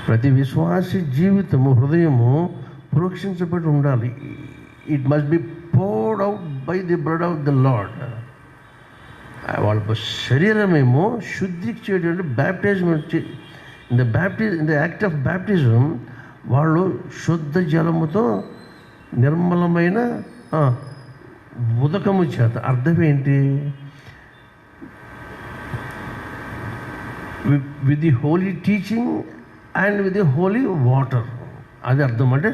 ప్రతి విశ్వాసి జీవితము, హృదయము ప్రోక్షించబడి ఉండాలి. It must be poured out by the blood of the Lord. వాళ్ళ శరీరమేమో శుద్ధికి చేయడం baptism in the act of baptism వాళ్ళు శుద్ధ జలముతో నిర్మలమైన ఉదకము చేత. అర్థం ఏంటి? With the holy teaching and with the holy water. అది అర్థం. అంటే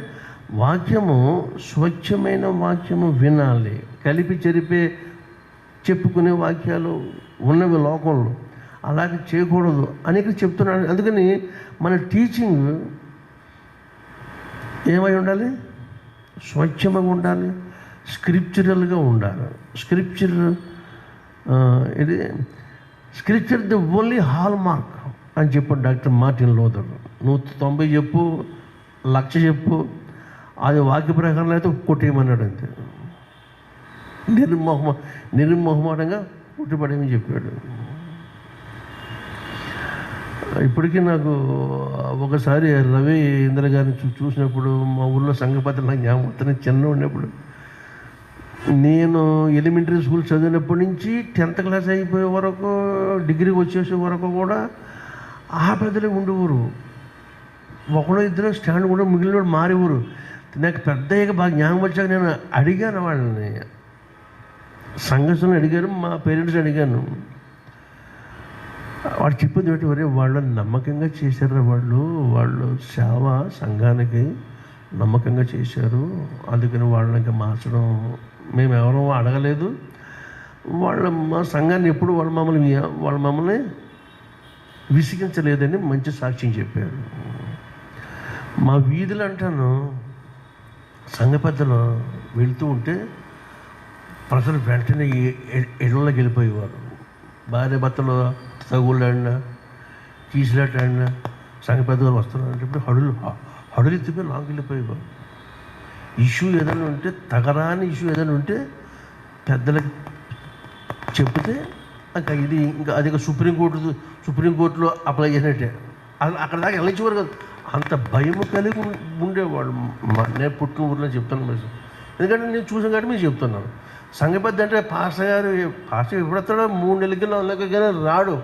వాక్యము, స్వచ్ఛమైన వాక్యము వినాలి. కలిపి చెప్పుకునే వాక్యాలు ఉన్నవి లోకంలో, అలాగే చేయకూడదు అని చెప్తున్నాను. అందుకని మన టీచింగ్ ఏమై ఉండాలి? స్వచ్ఛంగా ఉండాలి, స్క్రిప్చురల్గా ఉండాలి. Scripture the only hall mark అని చెప్పాడు డాక్టర్ మార్టిన్ లూథర్. నువ్వు 90 చెప్పు, 1,00,000 చెప్పు, అది వాక్య ప్రకారం అయితే కొట్టేయమన్నాడు. అంతే, నిర్మోహమాటంగా పుట్టుబడేమని చెప్పాడు. ఇప్పటికీ నాకు ఒకసారి రవి ఇంద్ర గారిని చూసినప్పుడు మా ఊళ్ళో సంఘపత్రి నాకు జ్ఞాపకం. చిన్న ఉన్నప్పుడు, నేను ఎలిమెంటరీ స్కూల్ చదివినప్పటి నుంచి 10th క్లాస్ అయిపోయే వరకు, డిగ్రీ వచ్చేసే వరకు కూడా ఆ పెద్దలే ఉండేవారు. ఒకడో ఇద్దరు స్టాండ్ కూడా మిగిలిన మారేవారు. నాకు పెద్దగా బాగా జ్ఞాపకం వచ్చాక నేను అడిగాను వాళ్ళని, సంఘస్థులను అడిగాను, మా పేరెంట్స్ అడిగాను. వాడు చెప్పింది ఏంటి? వరే వాళ్ళు నమ్మకంగా చేశారు, వాళ్ళు సేవ సంఘానికి నమ్మకంగా చేశారు, అందుకని వాళ్ళకి మార్చడం మేము ఎవరో అడగలేదు. మా సంఘాన్ని ఎప్పుడు వాళ్ళు మమ్మల్ని విసిగించలేదని మంచి సాక్ష్యం చెప్పారు. మా వీధులు అంటాను, సంఘ పెద్దలు వెళ్తూ ఉంటే ప్రజలు వెంటనే ఇళ్ళలోకి వెళ్ళిపోయేవారు. భార్య భర్తలు తగుళ్ళాడినా, కీసులాడినా సంఘ పెద్దలు వస్తున్నారంటే ఇప్పుడు హడులు ఎత్తిపోయి లాంగ్ వెళ్ళిపోయేవారు. ఇష్యూ ఏదైనా ఉంటే, తగరాని ఇష్యూ ఏదైనా ఉంటే పెద్దలకు చెప్తే ఇంకా అది సుప్రీంకోర్టులో అప్లై చేసినట్టే. అక్కడ దాకా వెళ్ళించేవారు కదా. అంత భయము కలిగి ఉండేవాళ్ళు. నేను పుట్టిన ఊరిలో చెప్తాను మీరు, ఎందుకంటే నేను చూసాను కాబట్టి మీరు చెప్తున్నాను. సంఘ పెద్ద అంటే పాస్టర్ గారు ఎప్పుడు వస్తాడో 3 నెలలకి 4 నెలలకి రాడు.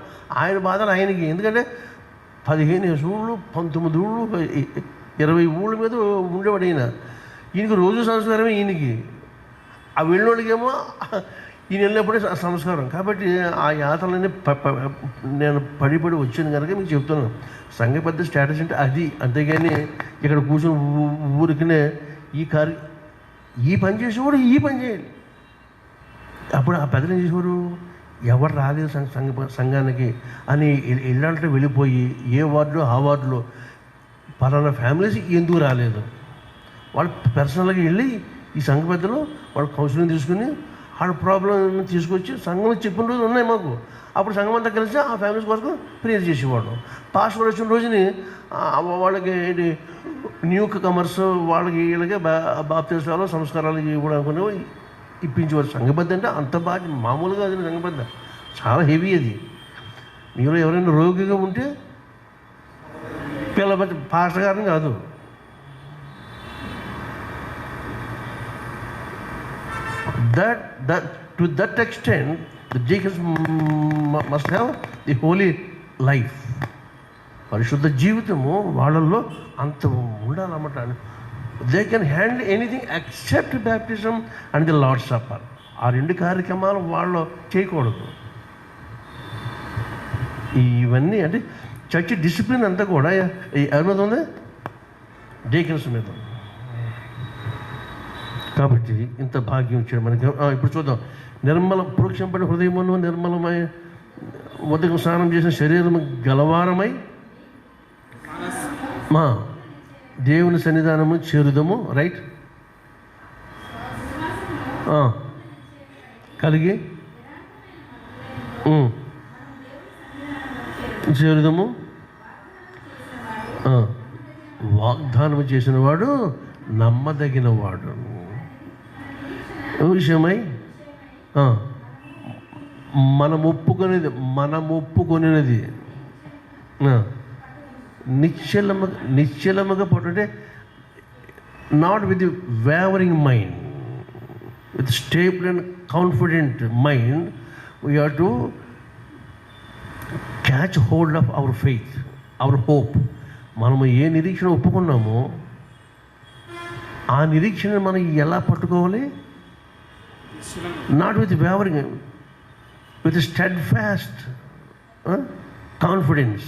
ఆయన బాధలు ఆయనకి. ఎందుకంటే 15 ఊళ్ళు, 19 ఊళ్ళు, 20 ఊళ్ళ మీద ఉండేవాడు ఈయన. ఈయనకి రోజు సంస్కారమే ఈయనకి. ఆ వెళ్ళినోడికేమో ఈయన వెళ్ళినప్పుడే సంస్కారం. కాబట్టి ఆ యాత్రలన్నీ నేను పడి వచ్చాను కనుక మీకు చెప్తున్నాను. సంఘ పెద్ద స్టేటస్ అంటే అది. అంతేగాని ఇక్కడ కూర్చొని ఊరికినే ఈ పని చేసేవాడు ఈ పని చేయాలి. అప్పుడు ఆ పెద్దలు ఏం చేసేవారు? ఎవరు రాలేదు సంఘానికి అని ఇళ్ళంటే వెళ్ళిపోయి ఏ వార్డులో ఆ వార్డులో పలానా ఫ్యామిలీస్ ఎందుకు రాలేదు వాళ్ళు పర్సనల్గా వెళ్ళి ఈ సంఘ పెద్దలు వాళ్ళు కౌన్సిలింగ్ తీసుకుని వాళ్ళ ప్రాబ్లం తీసుకొచ్చి సంఘంలో చెప్పిన రోజులు ఉన్నాయి మాకు. అప్పుడు సంఘం అంతా కలిసి ఆ ఫ్యామిలీస్ కోసం ప్రేయర్ చేసేవాడు. పాస్టర్ వచ్చిన రోజుని వాళ్ళకి ఏంటి న్యూ కమర్స్ వాళ్ళకి వీళ్ళకి బాప్తిసాలు సంస్కారాలు ఇవ్వడం అనుకునే ఇప్పించేవారు. సంఘబద్ధ అంటే అంత బాగా మామూలుగా అది సంఘబద్ధ చాలా హెవీ. అది మీరు ఎవరైనా రోగిగా ఉంటే పిల్లబట్టి పాస్టర్ గారిని కాదు, to that extent the deacons must have the holy life. పరిశుద్ధ జీవితము వాళ్ళల్లో అంత ఉండాలన్నమాట. They can handle anything except baptism and the Lord's supper. ఆ 2 కార్యక్రమాలు వాళ్ళు చేయకూడదు. ఇవన్నీ అంటే చర్చ్ డిసిప్లిన్ అంతా కూడా ఎవరి మీద ఉంది? డీకన్స్ మీద. కాబట్టి ఇంత భాగ్యం ఇచ్చాడు మనకి. ఇప్పుడు చూద్దాం. ప్రోక్షింపబడిన హృదయమును నిర్మలమై ఉదక స్నానం చేసిన శరీరం గలవారమై మా దేవుని సన్నిధానము చేరుదము. రైట్, కలిగి చేరుదము. వాగ్దానము చేసిన వాడు నమ్మదగిన వాడు విషయమై మనం ఒప్పుకొనినది నిశ్చలముగా పట్టుకుంటే, not with wavering mind, with stable and confident mind, we have to catch hold of our faith, our hope. మనము ఏ నిరీక్షణ ఒప్పుకున్నామో ఆ నిరీక్షణ మనం ఎలా పట్టుకోవాలి? Not with wavering, with steadfast confidence,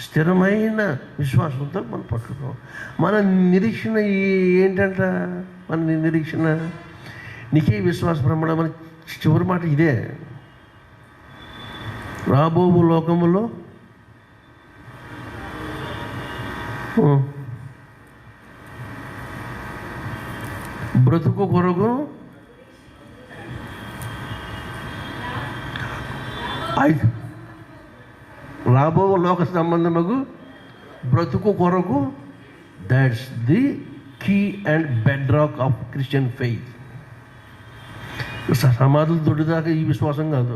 స్థిరమైన విశ్వాసంతో మనం పట్టుకోవాలి. మన నిరీక్షణ ఏంటంట? మన నిరీక్షణ నీకే విశ్వాస ప్రమాణం. మన చివరి మాట ఇదే, రాబో లోకములో బ్రతుకు కొరకు రాబో లోక సంబంధముకు బ్రతుకు కొరకు, that's the key and bedrock of Christian faith. సమాధులు దొడ్డుదాకా ఈ విశ్వాసం కాదు.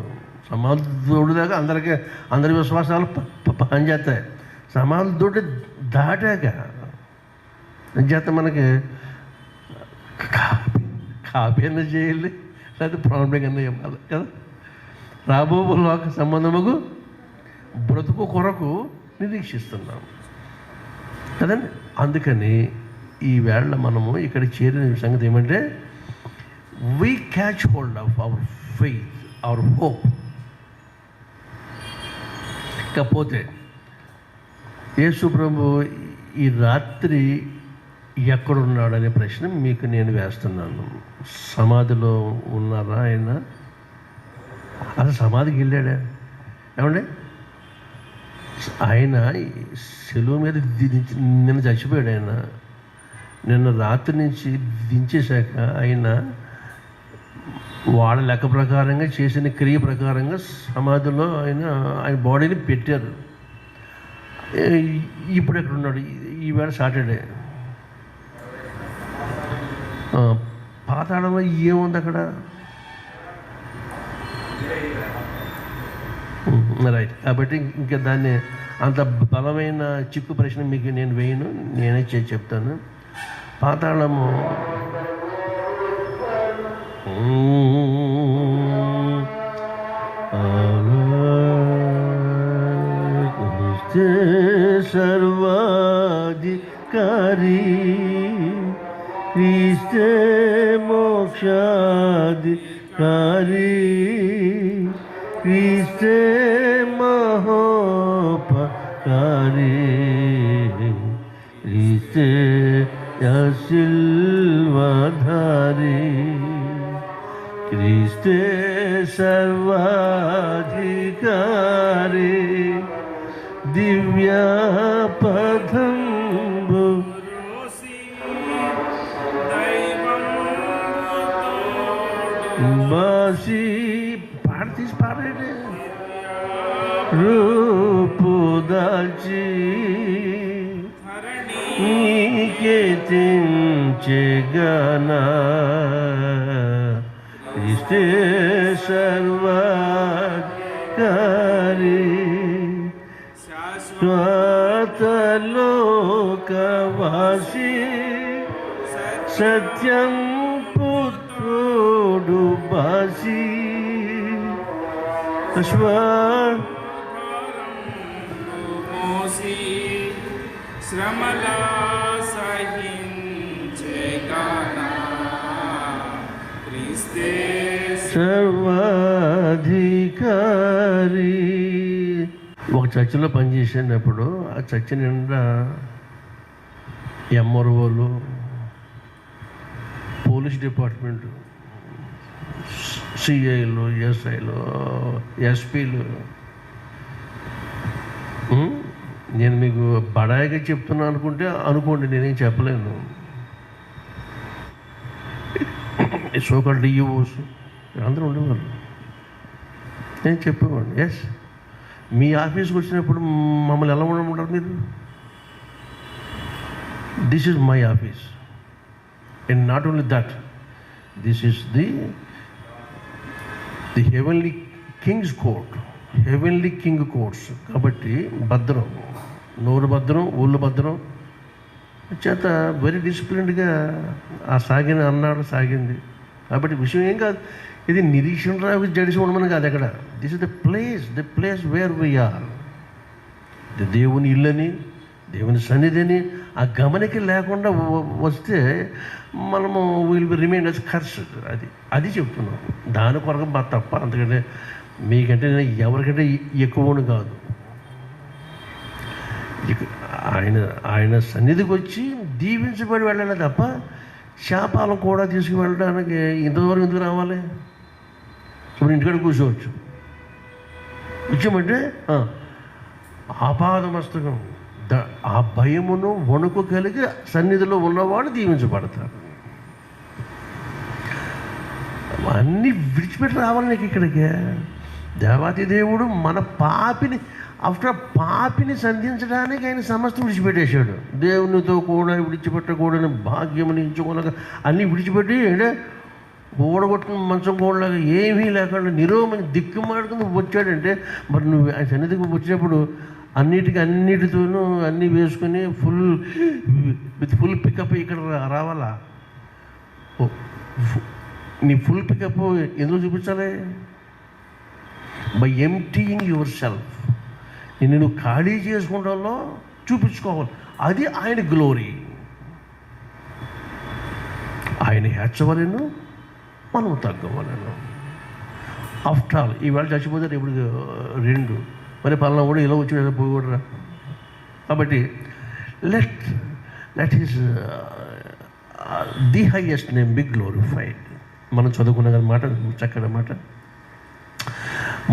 సమాధులు దొడ్డుదాకా అందరి విశ్వాసాలు పనిచేస్తాయి. సమాధులు దొడ్డు దాటాక చేత మనకి కాపీ అన్న చేయాలి, లేకపోతే ప్రాబ్లం అన్న ఇవ్వాలి కదా. రాబో లోక సంబంధముకు బ్రతుకు కొరకు నిరీక్షిస్తున్నాం కదండి. అందుకని ఈవేళ మనము ఇక్కడ చేరిన సంగతి ఏమంటే, we catch hold of our faith, hour hope. కాకపోతే యేసు ప్రభు ఈ రాత్రి ఎక్కడున్నాడనే ప్రశ్న మీకు నేను వేస్తున్నాను. సమాధిలో ఉన్నారా ఆయన? అసలు సమాధికి వెళ్ళాడా? ఏమండి, ఆయన సెలువు మీద నిన్న చచ్చిపోయాడు. ఆయన నిన్న రాత్రి నుంచి దించేశాక ఆయన వాళ్ళ లెక్క ప్రకారంగా చేసిన క్రియ ప్రకారంగా సమాధిలో ఆయన బాడీని పెట్టారు. ఇప్పుడు ఎక్కడ ఉన్నాడు? ఈవేళ సాటర్డే. పాతాళంలో ఏముంది అక్కడ? రైట్. కాబట్టి ఇంకా దాన్ని అంత బలమైన చిక్కు ప్రశ్న మీకు నేను వేయను, నేనే చెప్తాను. పాతాళము సర్వాధికారి, క్రీస్తే మోక్షాధికారి, క్రీస్తే మహోపకారి, క్రీస్తే సిల్వధారి, క్రీస్తే సర్వాధికారి, దివ్య పదంబు బాసి తీసి పాడండి. రూపు దాల్చి నీకే తెంచెగనా, క్రీస్తే సర్వాధికారి, స్వతలోకవాసి, సత్యం పుత్రుడు బాసి, శ్రమలా సహించెగనా, క్రీస్తే సర్వాధికారి. ఒక చర్చిలో పనిచేసినప్పుడు ఆ చర్చి నిండా ఎంఆర్ఓలు, పోలీస్ డిపార్ట్మెంట్, సిఐలు, ఎస్ఐలు, ఎస్పీలు. నేను మీకు బడాయిగా చెప్తున్నా అనుకుంటే అనుకోండి, నేనేం చెప్పలేను. సోకాల్ డిఈఓస్ అందరూ ఉండేవాళ్ళు. నేను చెప్పేవాడిని. ఎస్, మీ ఆఫీస్కి వచ్చినప్పుడు మమ్మల్ని ఎలా ఉండమంటారు మీరు? This is my office, and not only that, this is the heavenly Kings court, heavenly king courts. కాబట్టి భద్రం, నోరు భద్రం, ఊళ్ళు భద్రం చేత వెరీ డిసిప్లిన్డ్గా అన్నాడు, సాగింది. కాబట్టి విషయం ఏం కాదు, ఇది నిరీక్షణ రావు జడిసి ఉండమని కాదు. అక్కడ this is the place where we are. దేవుని ఇల్లని, దేవుని సన్నిధిని ఆ గమనిక లేకుండా వస్తే మనము will be remain as cursed. అది చెప్తున్నాం. దాని కొరకు తప్ప, అందుకంటే మీకంటే ఎవరికంటే ఎక్కువని కాదు. ఆయన సన్నిధికి వచ్చి దీవించబడి వెళ్ళాలి తప్ప శాపాలను కూడా తీసుకువెళ్ళడానికి ఇంతవరకు ఎందుకు రావాలి? ఇప్పుడు ఇంటికాడ కూర్చోవచ్చు. వచ్చామంటే ఆపాదమస్తకం, ఆ భయమును వణుకు కలిగి సన్నిధిలో ఉన్నవాడు దీవించబడతాడు. అన్నీ విడిచిపెట్టి రావాలి నీకు ఇక్కడికి. దేవాతి దేవుడు మన పాపిని సంధించడానికి ఆయన సమస్తం విడిచిపెట్టేశాడు. దేవునితో కూడా విడిచిపెట్టకూడని భాగ్యముని ఎంచుకోలేక అన్నీ విడిచిపెట్టి అంటే ఓడగొట్టుకుని మంచం కోడలాగా ఏమీ లేకుండా నిరోమని దిక్కుమాడుకుని వచ్చాడంటే, మరి నువ్వు ఆయన సన్నిధికి వచ్చినప్పుడు అన్నిటితోనూ అన్నీ వేసుకొని ఫుల్ పికప్ ఇక్కడ రావాలా? నీ ఫుల్ పికప్ ఎందులో చూపించాలి? By emptying your self. నువ్వు ఖాళీ చేసుకుంటాలో చూపించుకోవాలి. అది ఆయన గ్లోరీ. ఆయన హెచ్చవలను, మనం తగ్గవలను. ఆఫ్టర్ ఆల్ ఈవేళ చచ్చిపోతారు ఇప్పుడు 2, మరి పలానా కూడా ఇలా వచ్చి పోయి కూడా. కాబట్టి let his the highest name B glorified. మనం చదువుకున్న కదా మాట, చక్కటి మాట.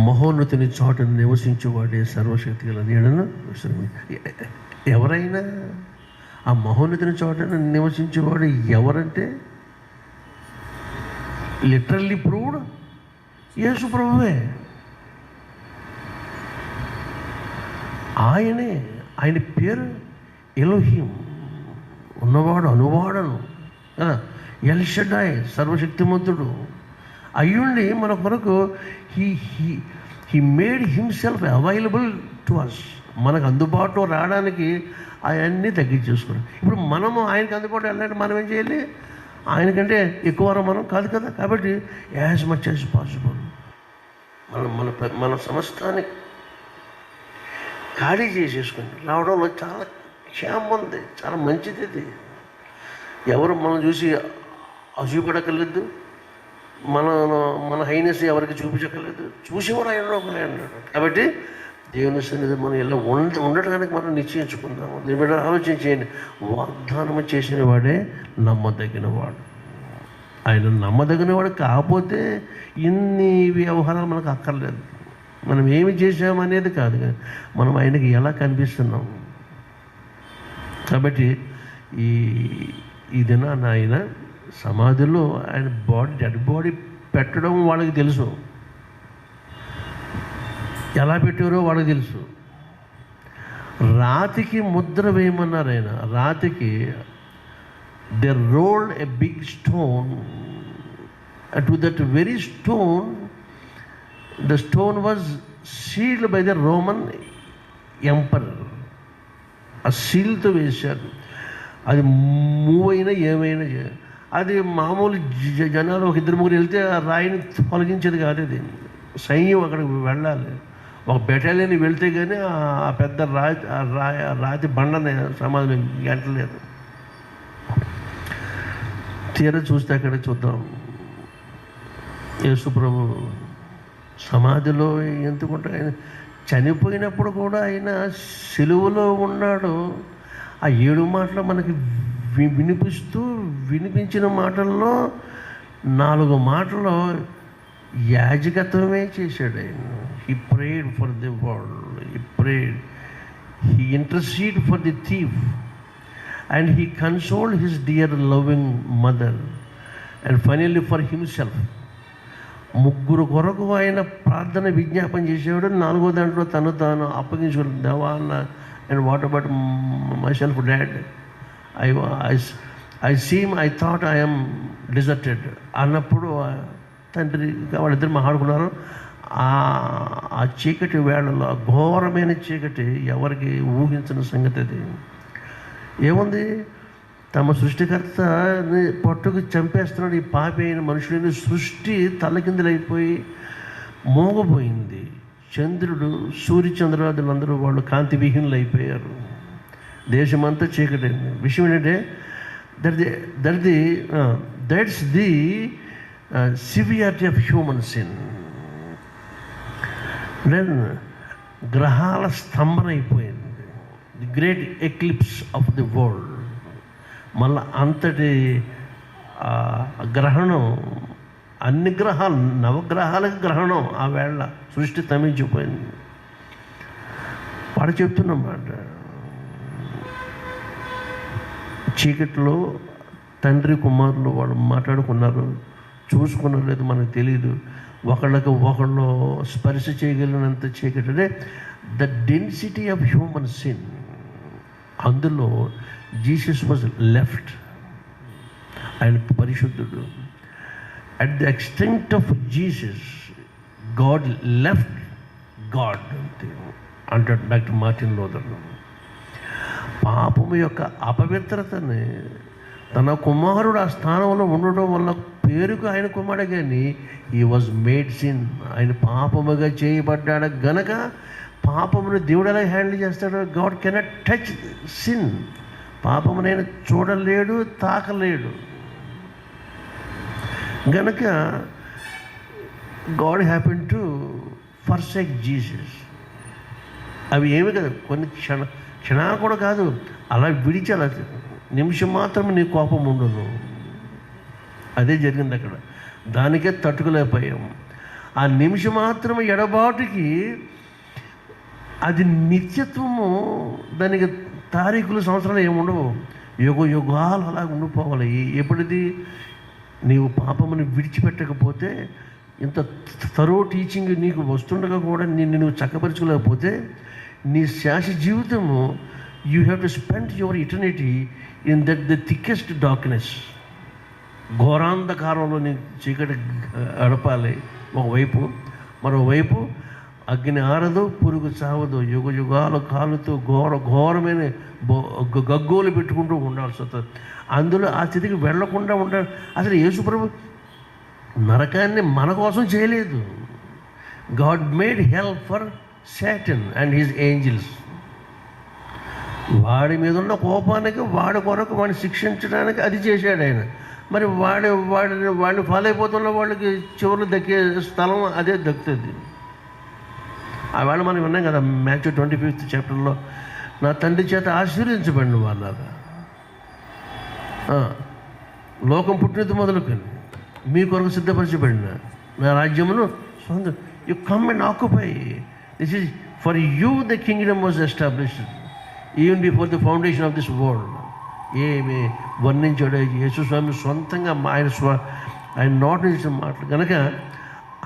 మహోన్నతిని చోటను నివసించేవాడే సర్వశక్తి గల నీడను. ఎవరైనా ఆ మహోన్నతిని చోటను నివసించేవాడు ఎవరంటే లిటరల్లీ ప్రూవ్డ్ యేసు ప్రభువే. ఆయన పేరు ఎలోహిం, ఉన్నవాడు, అనువాడను, ఎల్ షడ్డాయ్, సర్వశక్తిమంతుడు అయ్యుండి మన కొరకు he made himself available to us. మనకు అందుబాటులో రావడానికి అవన్నీ తగ్గించేసుకున్నాం. ఇప్పుడు మనము ఆయనకి అందుబాటులో వెళ్ళాలంటే మనం ఏం చేయాలి? ఆయనకంటే ఎక్కువ మనం కాదు కదా. కాబట్టి యాజ్ మచ్ యాజ్ పాసిబుల్ మన సమస్తాన్ని ఖాళీ చేసేసుకుని రావడంలో చాలా క్షేమం ఉంది, చాలా మంచిది. ఇది ఎవరు మనం చూసి అసూయపడక్కర్లేదు, మన హైనెస్ ఎవరికి చూపించక్కర్లేదు. చూసేవాడు ఆయన అన్నాడు. కాబట్టి దేవుని సన్నిధి మనం ఇలా ఉండటానికి మనం నిశ్చయించుకుందాము. దీని మీద ఆలోచన చేయండి. వాగ్దానం చేసిన వాడే నమ్మదగిన వాడు. ఆయన నమ్మదగిన వాడు కాకపోతే ఇన్ని వ్యవహారాలు మనకు అక్కర్లేదు. మనం ఏమి చేసామనేది కాదు, మనం ఆయనకి ఎలా కనిపిస్తున్నాం. కాబట్టి ఈ దినాన ఆయన సమాధిలో ఆయన డెడ్ బాడీ పెట్టడం వాళ్ళకి తెలుసు, ఎలా పెట్టారో వాళ్ళకి తెలుసు. రాతికి ముద్ర వేయమన్నారు ఆయన. రాతికి they rolled a big stone, to that very stone the stone was sealed by the Roman emperor. ఆ సీల్తో వేశారు. అది మూవ్ అయినా ఏమైనా అది మామూలు జనాలు 2-3 వెళ్తే ఆ రాయిని తొలగించేది కాదు. అది సైన్యం అక్కడికి వెళ్ళాలి, ఒక బెటాలియన్ వెళ్తే కానీ ఆ పెద్ద రాతి బండని సమాధిలో గంటలేదు. తీరా చూస్తే అక్కడ చూద్దాం, యేసు ప్రభు సమాధిలో ఎందుకుంటే ఆయన చనిపోయినప్పుడు కూడా ఆయన సిలువలో ఉన్నాడు. ఆ 7 మాటలు మనకి వినిపించిన మాటల్లో 4 మాటలు యాజకత్వమే చేశాడు ఆయన. He prayed for the world, he prayed, he interceded for the thief, and he consoled his dear loving mother, and finally for himself. ముగ్గురు కొరకు ఆయన ప్రార్థన విజ్ఞాపన చేసేవాడు. 4వ దాంట్లో తను తాను అప్పగించుకుని, దేవా అన్న, and what about myself dad, I seem I thought I'm deserted అన్నప్పుడు తండ్రి వాళ్ళిద్దరు మాట్లాడుకున్నారు. ఆ చీకటి వేళలో, ఘోరమైన చీకటి, ఎవరికి ఊహించిన సంగతి అది. ఏముంది, తమ సృష్టికర్త పట్టుకు చంపేస్తున్నాడు ఈ పాపి అయిన మనుషులని. సృష్టి తలకిందులైపోయి మోగపోయింది. చంద్రుడు, సూర్యచంద్రాదులందరూ వాళ్ళు కాంతి విహీనులు అయిపోయారు. దేశమంతా చీకటైంది. విషయం ఏంటంటే that's the severity of human sin. Then గ్రహాల స్తంభన అయిపోయింది. The great eclipse of the world. మళ్ళీ అంతటి గ్రహణం, అన్ని గ్రహాలు, నవగ్రహాలకు గ్రహణం. ఆ వేళ సృష్టి తమించిపోయింది. వాడు చెప్తున్నమాట, చీకట్లో తండ్రి కుమారులు వాళ్ళు మాట్లాడుకున్నారు, చూసుకున్నారు లేదు మనకు తెలియదు. ఒకళ్ళకి ఒకళ్ళు స్పర్శ చేయగలిగినంత చీకటి. అంటే the density of human sin. అందులో జీసస్ వాజ్ లెఫ్ట్. ఆయన పరిశుద్ధుడు. At the extent of Jesus God left God అంటాడు డాక్టర్ మార్టిన్ లూథర్. పాపము యొక్క అపవిత్రతని తన కుమారుడు ఆ స్థానంలో ఉండడం వల్ల పేరుకు ఆయన కుమారుడే, కానీ ఈ వాజ్ మేడ్ సిన్. ఆయన పాపముగా చేయబడ్డాడు గనక పాపమును దేవుడు ఎలా హ్యాండిల్ చేస్తాడో, గాడ్ కెనాట్ టచ్ సిన్. పాపమునైనా చూడలేడు, తాకలేడు గనక God happen to forsake Jesus. అవి ఏమి కాదు, కొన్ని క్షణాలు కూడా కాదు, అలా విడిచి అలా నిమిషం మాత్రమే నీ కోపం ఉండదు. అదే జరిగింది అక్కడ. దానికే తట్టుకోలేకపోయాము. ఆ నిమిషం మాత్రమే ఎడబాటుకి అది నిత్యత్వము. దానికి తారీఖులు, సంవత్సరాలు ఏముండవు, యుగాలు అలా ఉండిపోవాలి. ఎప్పుడిది నీవు పాపముని విడిచిపెట్టకపోతే, ఇంత తరో టీచింగ్ నీకు వస్తుండగా కూడా నువ్వు చక్కపరచుకోలేకపోతే, నీ శాశ్వత జీవితము you have to spend your eternity in that the thickest darkness. ఘోరాంధకారంలో నీ చీకటి గడపాలి ఒకవైపు, మరోవైపు అగ్ని ఆరదు, పురుగు చావదు, యుగాలు కాలుతూ ఘోరమైన గగ్గోలు పెట్టుకుంటూ ఉండాల్సి వస్తుంది. అందులో ఆ స్థితికి వెళ్లకుండా ఉండాలి. అసలు యేసుప్రభు నరకాన్ని మన కోసం చేయలేదు. God made hell for Satan and his angels. వాడి మీద ఉన్న కోపానికి, వాడి కొరకు వాడిని శిక్షించడానికి అది చేశాడు ఆయన. మరి వాడిని ఫాలో అయిపోతున్న వాళ్ళకి చివరిలో దక్కే స్థలం అదే దక్కుతుంది. ఆ వేళ మనం విన్నాం కదా, Matthew 25th చాప్టర్లో, నా తండ్రి చేత ఆశీర్వదించబడిన వాళ్ళగా లోకం పుట్టినది మొదలుకొని మీ కొరకు సిద్ధపరచబడిన నా రాజ్యమును సొంతం. You come and occupy. This is for you the Kingdom was established even before the foundation of this world. ఏమి వర్ణించాడు యేసుస్వామి సొంతంగా ఆయన నోట నుంచి మాటలు కనుక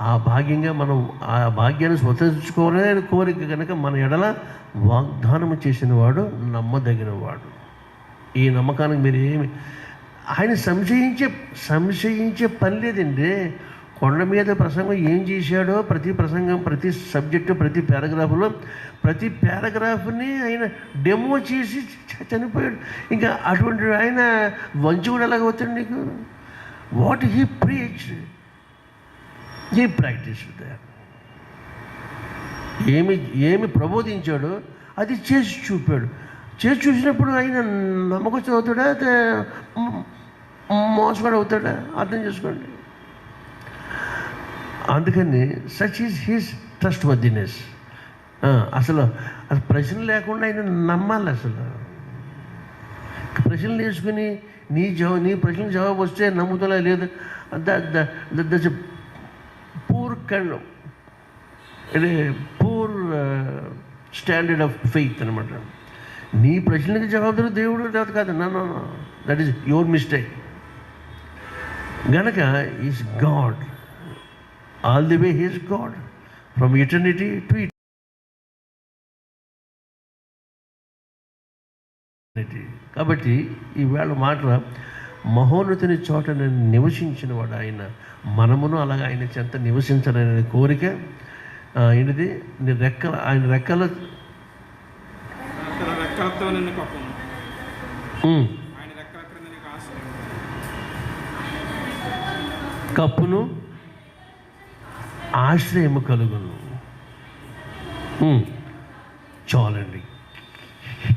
ఆ భాగ్యంగా మనం ఆ భాగ్యాన్ని స్వతంత్రించుకోవాలని ఆయన కోరిక కనుక మన ఎడల వాగ్దానము చేసిన వాడు నమ్మదగిన వాడు. ఈ నమ్మకానికి మీరు ఏమి ఆయన సంశయించే పని లేదండి. కొండ మీద ప్రసంగం ఏం చేశాడో ప్రతి ప్రసంగం, ప్రతి సబ్జెక్టు, ప్రతి పారాగ్రాఫ్లో ప్రతి పారాగ్రాఫ్ని ఆయన డెమో చేసి చనిపోయాడు. ఇంకా అటువంటి ఆయన వంచుకుడు ఎలాగ అవుతాడు నీకు? What he preach he practice. ఏమి ప్రబోధించాడో అది చేసి చూపాడు. చేసి చూసినప్పుడు ఆయన నమ్మకం అవుతాడా, మోసగాడు అవుతాడా? అర్థం చేసుకోండి. అందుకని such is his trust worthiness. అసలు ప్రశ్న లేకుండా ఆయన నమ్మాలి. అసలు ప్రశ్నలు వేసుకుని నీ ప్రశ్నలకు జవాబు వస్తే నమ్ముతున్నా లేదు, poor kind poor standard of faith అనమాట. నీ ప్రశ్నకి జవాబుదారు దేవుడు కాదు. నన్ను దట్ ఈస్ యువర్ మిస్టేక్. గనక is God all the way. He's God from eternity to eternity. కాబట్టి ఈవేళ మాటల మహోన్నతుని చోట నివసించిన వాడు ఆయన. మనమును అలాగే ఆయన చెంత నివసించాలనే కోరిక ఏంటిది? ఆయన రెక్కల రెక్కలతో నిన్ను కప్పును, ఆయన రెక్కల క్రింద నీకు ఆశ్రయం. కప్పును ఆశ్రయము కలుగును. చాలండి.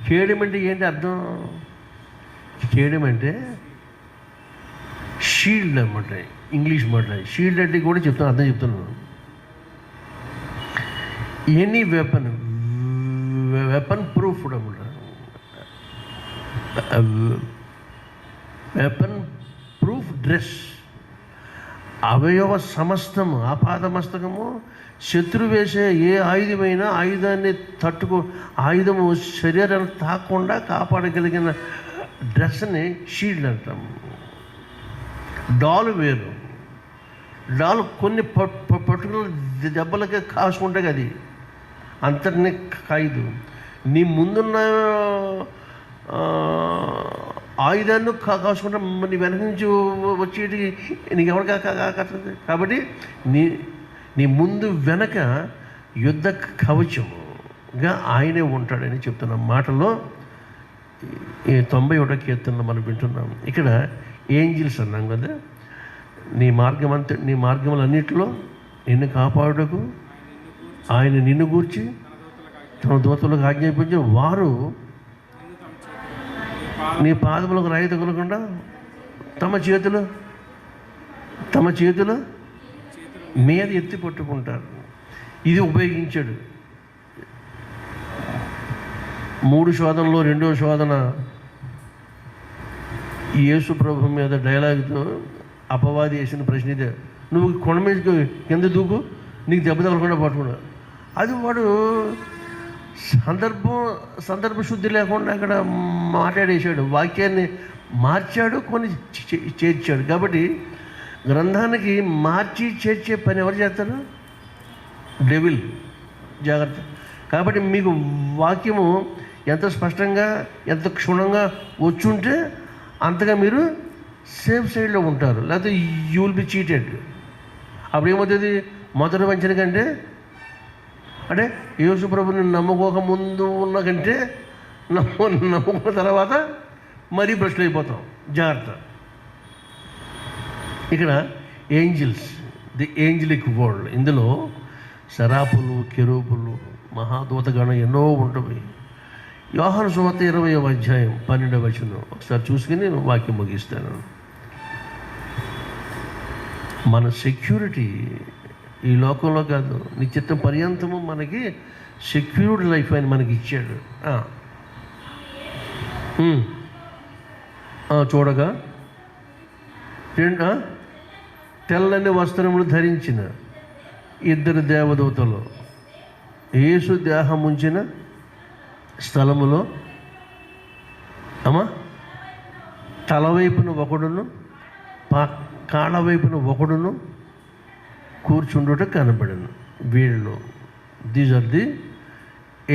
చేయడం అంటే ఏంటి అర్థం? చేయడం అంటే షీల్డ్ అనమాట, ఇంగ్లీష్ మాట. షీల్డ్ అంటే కూడా చెప్తాను, అర్థం చెప్తున్నాను. ఎనీ వెపన్ ప్రూఫ్ అనమాట. Weapon proof dress. అవయవ సమస్తము ఆపాదమస్తకము శత్రు వేసే ఏ ఆయుధమైనా ఆయుధాన్ని ఆయుధము శరీరాన్ని తాకుండా కాపాడగలిగిన డ్రెస్ని షీల్డ్ అంటాం. డాలు వేరు. డాలు కొన్ని పర్టికులర్ దెబ్బలకే కాసుకుంటే అది అంతటిని కాయదు. నీ ముందున్న ఆయుధాన్ని కాసుకుంటే నీ వెనక నుంచి వచ్చేటి నీకు ఎవరు కాదు. కాబట్టి నీ ముందు వెనక యుద్ధ కవచముగా ఆయనే ఉంటాడని చెప్తున్న మాటలో 91వ కీర్తనలో మనం వింటున్నాం. ఇక్కడ ఏంజిల్స్ అన్నాం కదా. నీ మార్గములన్నిటిలో నిన్ను కాపాడుటకు ఆయన నిన్ను గూర్చి తన దూతలకు ఆజ్ఞాపించి వారు నీ పాదములకు రాయి తగలకుండా తమ చేతులు మీద ఎత్తి పట్టుకుంటారు. ఇది ఉపయోగించాడు. 3 శోధనలో 2వ శోధన యేసు ప్రభు మీద డైలాగ్తో అపవాది వేసిన ప్రశ్న ఇదే. నువ్వు కొండ మీద కింద దూకు, నీకు దెబ్బ తగలకుండా పట్టుకున్నావు. అది వాడు సందర్భ శుద్ధి లేకుండా అక్కడ మాట్లాడేశాడు. వాక్యాన్ని మార్చాడు, కొన్ని చేర్చాడు. కాబట్టి గ్రంథానికి మార్చి చేర్చే పని ఎవరు చేస్తారు? డెవిల్. జాగ్రత్త. కాబట్టి మీకు వాక్యము ఎంత స్పష్టంగా ఎంత క్షుణ్ణంగా వచ్చుంటే అంతగా మీరు సేఫ్ సైడ్లో ఉంటారు. లేకపోతే యూ విల్ బి చీటెడ్. అప్పుడు ఏమవుతుంది? మొదటి వంచన కంటే అంటే యేసు ప్రభుని నమ్ముకోక ముందు ఉన్న కంటే నమ్ముకున్న తర్వాత మరీ భ్రష్టులు అయిపోతాం. జాగ్రత్త. ఇక్కడ ఏంజిల్స్, ది ఏంజలిక్ వరల్డ్. ఇందులో శరాపులు, కెరూపులు, మహాదూతగణం ఎన్నో ఉంటుంది. యోహాను సువార్త 20వ అధ్యాయం 12వ వచనం ఒకసారి చూసుకుని నేను వాక్యం ముగిస్తాను. మన సెక్యూరిటీ ఈ లోకంలో కాదు, నిత్యం పర్యంతము మనకి సెక్యూర్డ్ లైఫ్ అని మనకి ఇచ్చాడు. చూడగా తెల్లని వస్త్రములు ధరించిన 2 దేవదూతలు యేసు దేహం ఉంచిన స్థలములో తలవైపున ఒకడును కాళ్ళ వైపున ఒకడును కూర్చుండుట కనబడను. వీళ్ళు these are the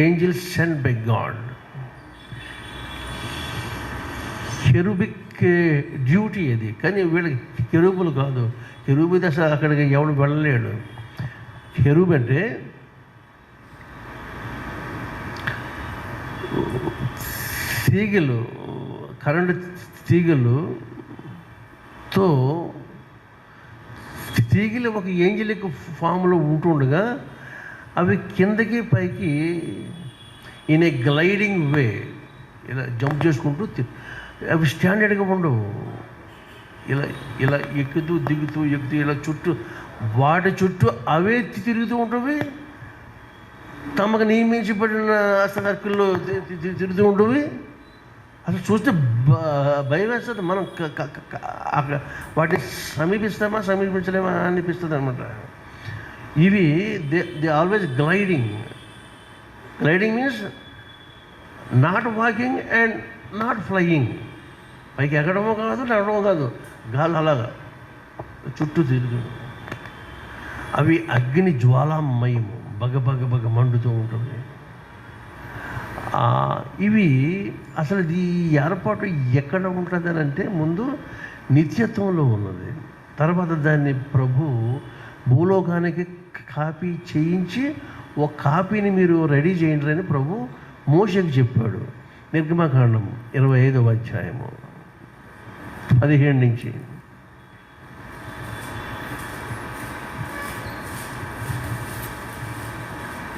angels sent by God. Cherubic duty అది. కానీ వీళ్ళకి కెరూబులు కాదు. కెరూబు దశ అక్కడికి ఎవడు వెళ్ళలేడు. కెరూబ్ అంటే తీగలు, కరెంటు తీగలుతో తీగలు ఒక ఏంజలిక్ ఫామ్లో ఉంటుండగా అవి కిందకి పైకి ఇన్ ఏ గ్లైడింగ్ వే ఇలా జంప్ చేసుకుంటూ అవి స్టాండర్డ్గా ఉండవు. ఇలా ఎక్కుతూ దిగుతూ ఇలా వాటి చుట్టూ అవే తిరుగుతూ ఉంటుంది. తమకు నియమించబడిన సర్కిల్లో తిరుగుతూ ఉంటుంది. అసలు చూస్తే భయం వేస్తుంది. మనం వాటిని సమీపించలేమా అనిపిస్తుంది అనమాట. ఇవి they always gliding. Gliding means not walking and not flying. పైకి ఎక్కడమో కాదు, నడవడమో కాదు, గాలి అలాగా చుట్టూ తిరుగు. అవి అగ్ని జ్వాలామయము, బగ మండుతూ ఉంటుంది. ఇవి అసలు ఈ ఏర్పాటు ఎక్కడ ఉంటుంది అని అంటే ముందు నిత్యత్వంలో ఉన్నది. తర్వాత దాన్ని ప్రభు భూలోకానికి కాపీ చేయించి ఒక కాపీని మీరు రెడీ చేయండి అని ప్రభు మోషేకి చెప్పాడు. నిర్గమకాండం 25వ అధ్యాయము 17 నుంచి.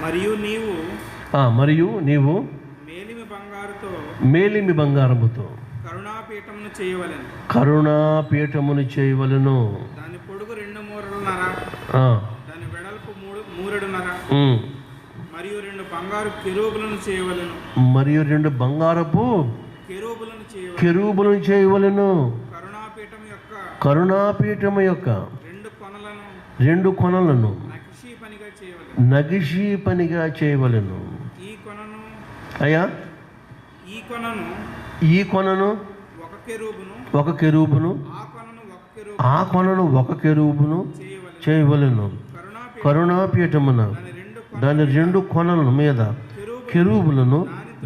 మరియు నీవు మేలిమి బంగారముతో కరుణాపీఠమును చేయవలెను. దాని పొడుగు 2 మూరలున్నర, దాని వెడల్పు 3 మూరెడున్నర, మరియు 2 బంగారు కెరూబులను చేయవలెను. కెరూబులను చేయవలెను. కరుణాపీఠము యొక్క 2 కొనలను నగిషీ పనిగా చేయవలెను. అయ్యా, ఈ కొనను ఒక కెరూబును, ఆ కొనను ఒక కెరూబును చేయవలెను. కరుణాపీఠమున దాని 2 కొనల మీద కెరూబులను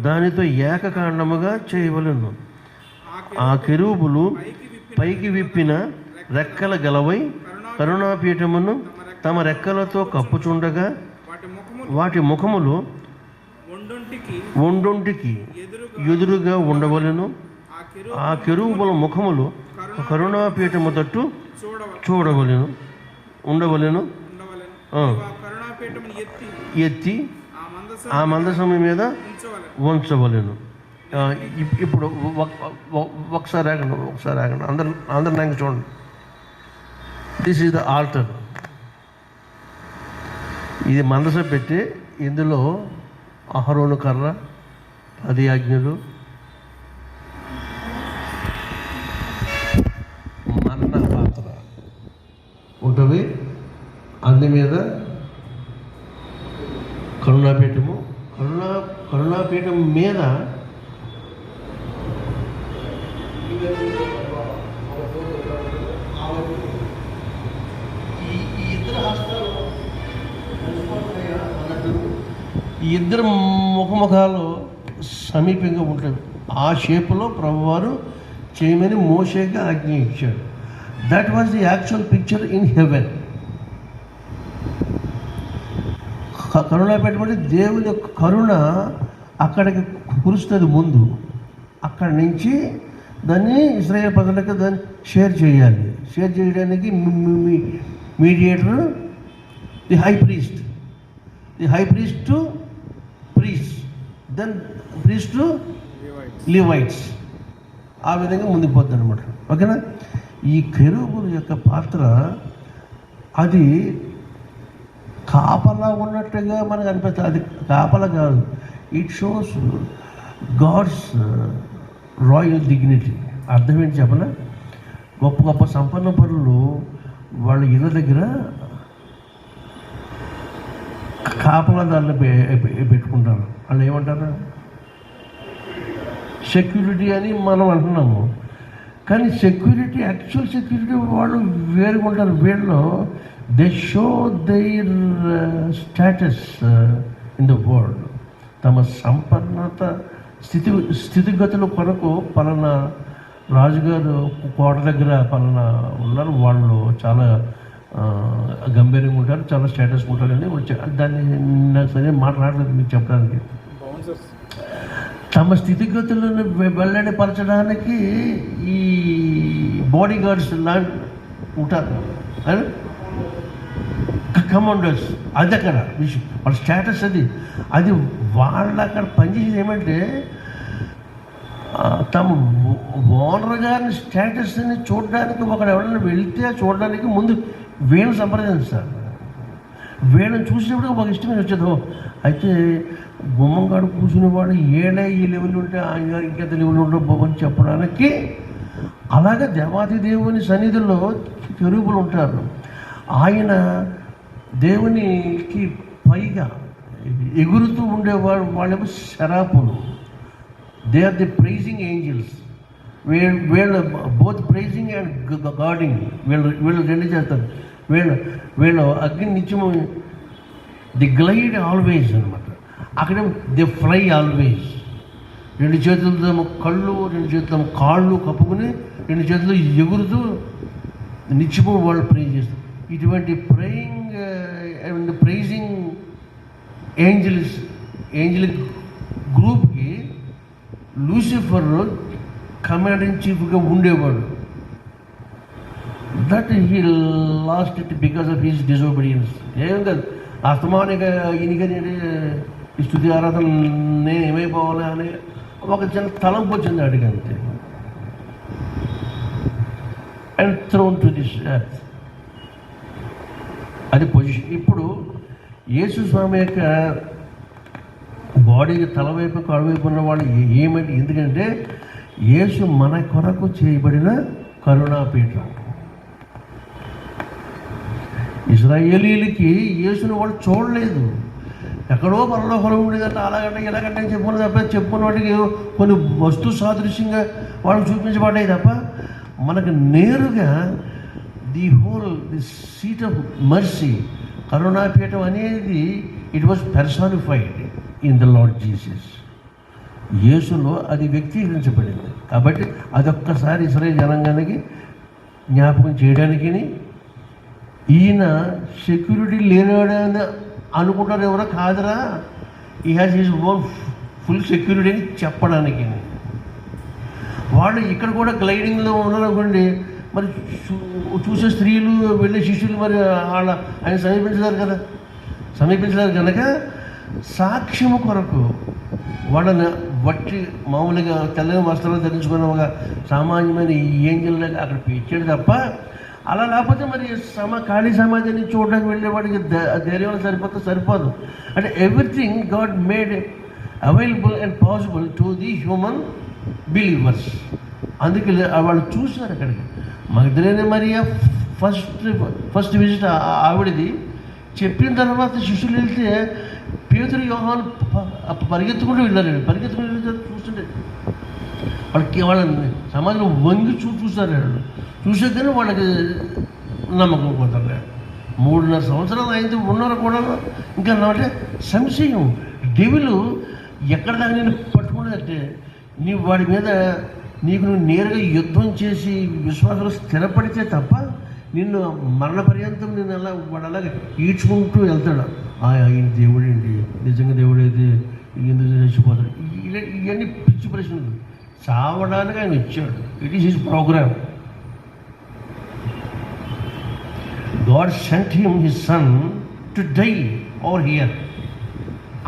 దానితో ఏకకాండముగా చేయవలెను. ఆ కెరూబులు పైకి విప్పిన రెక్కల గలవై కరుణాపీఠమును తమ రెక్కలతో కప్పుచుండగా వాటి ముఖములు ఒండొంటికి ఎదురుగా ఉండవలెను. ఆ కెరూబుల ముఖములు కరుణాపీఠము తట్టు ఉండవలెను. ఎత్తి ఆ మందసము మీద ఉంచవలెను. ఇప్పుడు ఒకసారి ఆగండి అందరు నాకు చూడండి. This is the altar. ఇది మందస పెట్టి ఇందులో అహరోను కర్ర, 10 ఆజ్ఞలు, మన్న పాత్ర ఉంటుంది. అందు మీద కరుణాపీఠం మీద ఈ ఇద్దరు ముఖముఖాలు సమీపంగా ఉంటుంది. ఆ షేపులో ప్రభువారు చేయమని మోషేగా ఆజ్ఞ ఇచ్చాడు. That was the actual picture in heaven. కరుణ పెట్టబడి దేవుని యొక్క కరుణ అక్కడికి కురుస్తుంది ముందు. అక్కడి నుంచి దాన్ని ఇశ్రాయేలు ప్రజలకు దాన్ని షేర్ చేయాలి. షేర్ చేయడానికి mediator the high priest to priest, then priest to Levites. ఆ విధంగా ముందుకు పోతుంది అనమాట. ఓకేనా? ఈ కెరూబుల యొక్క పాత్ర అది కాపలా ఉన్నట్టుగా మనకు అనిపిస్తుంది. అది కాపలా కాదు. It shows God's royal dignity. అర్థం ఏంటి చెప్పనా? గొప్ప గొప్ప సంపన్న పరులు వాళ్ళ ఇళ్ళ దగ్గర కాపలాదారులు పెట్టుకుంటారు. వాళ్ళు ఏమంటారు? సెక్యూరిటీ అని మనం అంటున్నాము. కానీ సెక్యూరిటీ, యాక్చువల్ సెక్యూరిటీ వాళ్ళు వేరుగా ఉంటారు. వీళ్ళు they show their status in the world. తమ సంపన్నత స్థితిగతుల కొరకు పలానా రాజుగారు కోట దగ్గర పలానా ఉన్నారు, వాళ్ళు చాలా గంభీరంగా ఉంటారు, చాలా స్టేటస్ ఉంటారు అని దాన్ని నాకు సరే మాట్లాడలేదు మీకు చెప్పడానికి. తమ స్థితిగతులను వెల్లడిపరచడానికి ఈ బాడీ గార్డ్స్ లాంటి ఉంటారు, కమాండర్స్. అది అక్కడ విషయం, వాళ్ళ స్టేటస్ అది వాళ్ళు అక్కడ పనిచేసేది ఏమంటే తమ ఓనర్ గారిని స్టేటస్ని చూడడానికి ఒకడు ఎవరైనా వెళ్తే చూడడానికి ముందు వీళ్ళని సంప్రదించారు. వీళ్ళని చూసినప్పుడు మాకు ఇష్టమైన వచ్చేది. అయితే గుమ్మంగాడు కూర్చునేవాడు ఏడే ఈ లెవెల్ ఉంటే ఆయన ఇంకెంత లెవెల్ ఉండబోమని చెప్పడానికి. అలాగే దేవాది దేవుని సన్నిధిలో కెరూబులు ఉంటారు. ఆయన దేవునికి పైగా ఎగురుతూ ఉండేవాడు, వాళ్ళేమో శరాపులు. They are the praising angels. వీళ్ళు బోత్ ప్రైజింగ్ అండ్ గార్డింగ్, వీళ్ళు రెండు చేస్తారు. వీళ్ళు అగ్ని నిత్యము ది గ్లైడ్ ఆల్వేస్ అనమాట. అక్కడ ది ఫ్లై ఆల్వేస్. రెండు చేతులతో కళ్ళు, రెండు చేతులతో కాళ్ళు కప్పుకుని, రెండు చేతులు ఎగురుతూ నిత్యము వాళ్ళు ప్రే చేస్తారు. ఇటువంటి ప్రైజింగ్ ఏంజలిక్ గ్రూప్కి లూసిఫర్ కమాండ్ ఇన్ చీఫ్గా ఉండేవాడు. That he lost it because of his disobedience. ఏం కాదు, అస్తమానిగా ఈయనగా ఈ స్తుతి ఆరాధన నేను ఏమైపోవాలి అని ఒక చిన్న తలంపు వచ్చింది అడిగంతే. And throne to this earth. అది పొజిషన్. ఇప్పుడు యేసు స్వామి యొక్క బాడీకి తలవైపు కడువైపు ఉన్న వాళ్ళు ఏమంటే, ఎందుకంటే యేసు మన కొరకు చేయబడిన కరుణాపీఠం. ఇశ్రాయేలీలకి యేసుని వాళ్ళు చూడలేదు. ఎక్కడో పరలోకంలో ఉండేదంటే అలాగంటే ఇలాగంటే చెప్పుకుని తప్ప, చెప్పుకున్న వాటికి కొన్ని వస్తు సాదృశ్యంగా వాళ్ళు చూపించబడ్డాయి తప్ప, మనకు నేరుగా ది సీట్ ఆఫ్ మర్సీ, కరుణాపీఠం అనేది it was personified in the Lord Jesus. యేసులో అది వ్యక్తీకరించబడింది. కాబట్టి అదొక్కసారి ఇశ్రాయేలు జనాంగానికి జ్ఞాపకం చేయడానికి, ఈయన సెక్యూరిటీ లేనివాడని అనుకుంటారు ఎవరో, కాదురా ఈ has his own full security అని చెప్పడానికి. వాళ్ళు ఇక్కడ కూడా గ్లైడింగ్లో ఉన్నారనుకోండి, మరి చూసే స్త్రీలు వెళ్ళే శిష్యులు మరి ఆయన సమీపించలేరు కనుక సాక్ష్యము కొరకు వాళ్ళని వట్టి మామూలుగా తెల్లని వస్త్రాలు ధరించుకున్న ఒక సామాన్యమైన ఏంజల్లాగా అక్కడ పెట్టాడు తప్ప, అలా లేకపోతే మరి ఖాళీ సమాజాన్ని చూడడానికి వెళ్ళేవాడికి ధైర్యం సరిపోదు. అంటే everything God made available and possible to the human believers. అందుకే వాళ్ళు చూశారు అక్కడికి. మగ్దలేనే మరియా ఫస్ట్ విజిట్ ఆవిడది. చెప్పిన తర్వాత శిష్యులు వెళ్తే పేతురు యోహాను పరిగెత్తుకుంటూ వెళ్ళారు. పరిగెత్తుకుంటూ చూస్తుంటే వాళ్ళని సమాజంలో వంగి చూస్తారు. వాళ్ళు చూసేద్దనే వాళ్ళకి నమ్మకం పోతారు. 3.5 సంవత్సరాలు అయింది ఉన్నారు కూడా. ఇంకా అంటే సంశయం. డెవిలు ఎక్కడ దాకా నేను పట్టుకున్నదంటే, నీవు వాడి మీద నువ్వు నేరుగా యుద్ధం చేసి విశ్వాసంలో స్థిరపడితే తప్ప నిన్ను మరణ పర్యంతం నేను వాడు అలాగే ఈడ్చుకుంటూ వెళ్తాడు. ఆయన దేవుడేంటి, నిజంగా దేవుడైతే ఎందుకు చచ్చిపోతాడు, ఇవన్నీ పిచ్చి ప్రశ్నలు. చావడానికి ఆయన ఇచ్చాడు. It is his program. God sent him his son to die over here.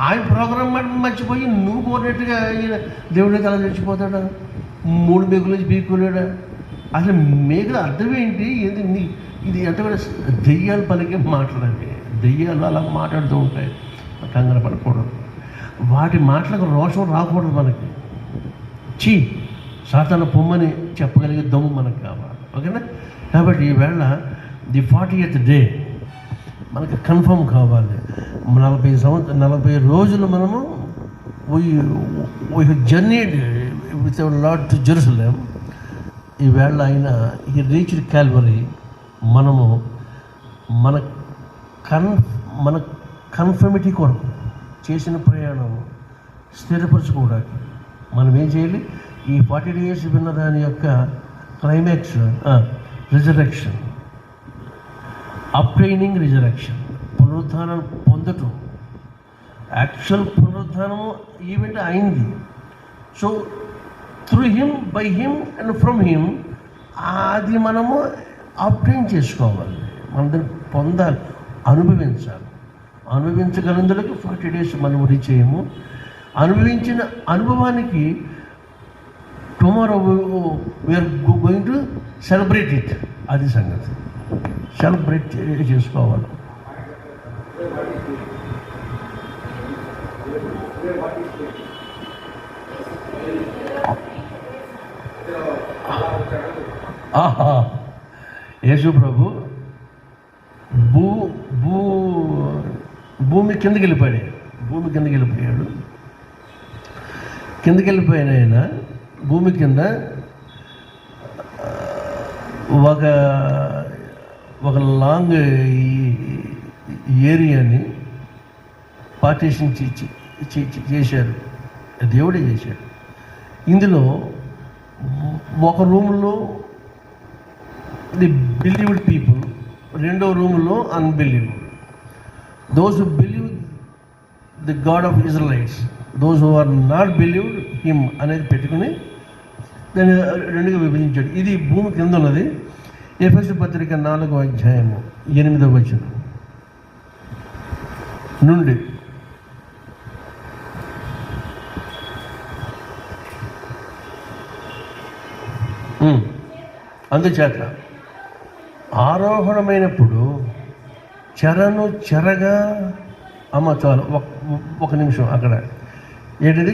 ఆయన ప్రోగ్రామ్ మర్చిపోయి నువ్వు కోరినట్టుగా దేవుడైతే అలా చచ్చిపోతాడా, 3 మేకుల నుంచి పీక్కులేడా? అసలు మేకుల అర్థం ఏంటి? ఇది అంటే కూడా దెయ్యాలు పలికే మాట్లాడండి. దెయ్యాలు అలా మాట్లాడుతూ ఉంటాయి. కంగారు పడకూడదు. వాటి మాటలకు రోషం రాకూడదు మనకి. సాతాను పొమ్మని చెప్పగలిగే దమ్ము మనకు కావాలి. ఓకేనా? కాబట్టి ఈవేళ ది 40th డే మనకు కన్ఫర్మ్ కావాలి. 40 రోజులు మనము we journeyed with our Lord to Jerusalem. ఈవేళ ఆయన ఈ రీచ్డ్ కాల్వరీ. మనము మన కన్ఫర్మిటీ కొరకు చేసిన ప్రయాణం స్థిరపరచుకోవడానికి మనం ఏం చేయాలి? ఈ 40 days విన్న దాని యొక్క క్లైమాక్స్ రిజరెక్షన్, అప్టైనింగ్ రిజరెక్షన్, పునరుద్ధానం పొందటం. యాక్చువల్ పునరుద్ధానము ఈవెంట్ అయింది. So through him, by him and from him అది మనము అప్టైన్ చేసుకోవాలి. మనం దాన్ని పొందాలి, అనుభవించాలి. అనుభవించగలందులకు 40 days మనం రీచ్ అయ్యాము. అనుభవించిన అనుభవానికి tomorrow we are going to celebrate it. అది సంగతి. సెలబ్రేట్ చేసుకోవాలి. యేసు ప్రభు భూ భూమి కిందకి వెళ్ళిపోయాడు. కిందకి వెళ్ళిపోయిన ఆయన భూమి కింద ఒక లాంగ్ ఏరియాని పార్టీషన్ చేశారు, దేవుడే చేశాడు. ఇందులో ఒక రూమ్లో ది బిలీవ్డ్ పీపుల్, రెండో రూమ్లో unbelieved. Those who believe the God of Israels, those who are not believed him అనేది పెట్టుకుని దాన్ని రెండుగా విభజించాడు. ఇది భూమి కింద ఉన్నది. ఎఫెసు పత్రిక 4వ అధ్యాయము 8వ వచనం నుండి అందుచేత ఆరోహణమైనప్పుడు చెరగా చాలు ఒక నిమిషం అక్కడ ఏంటిది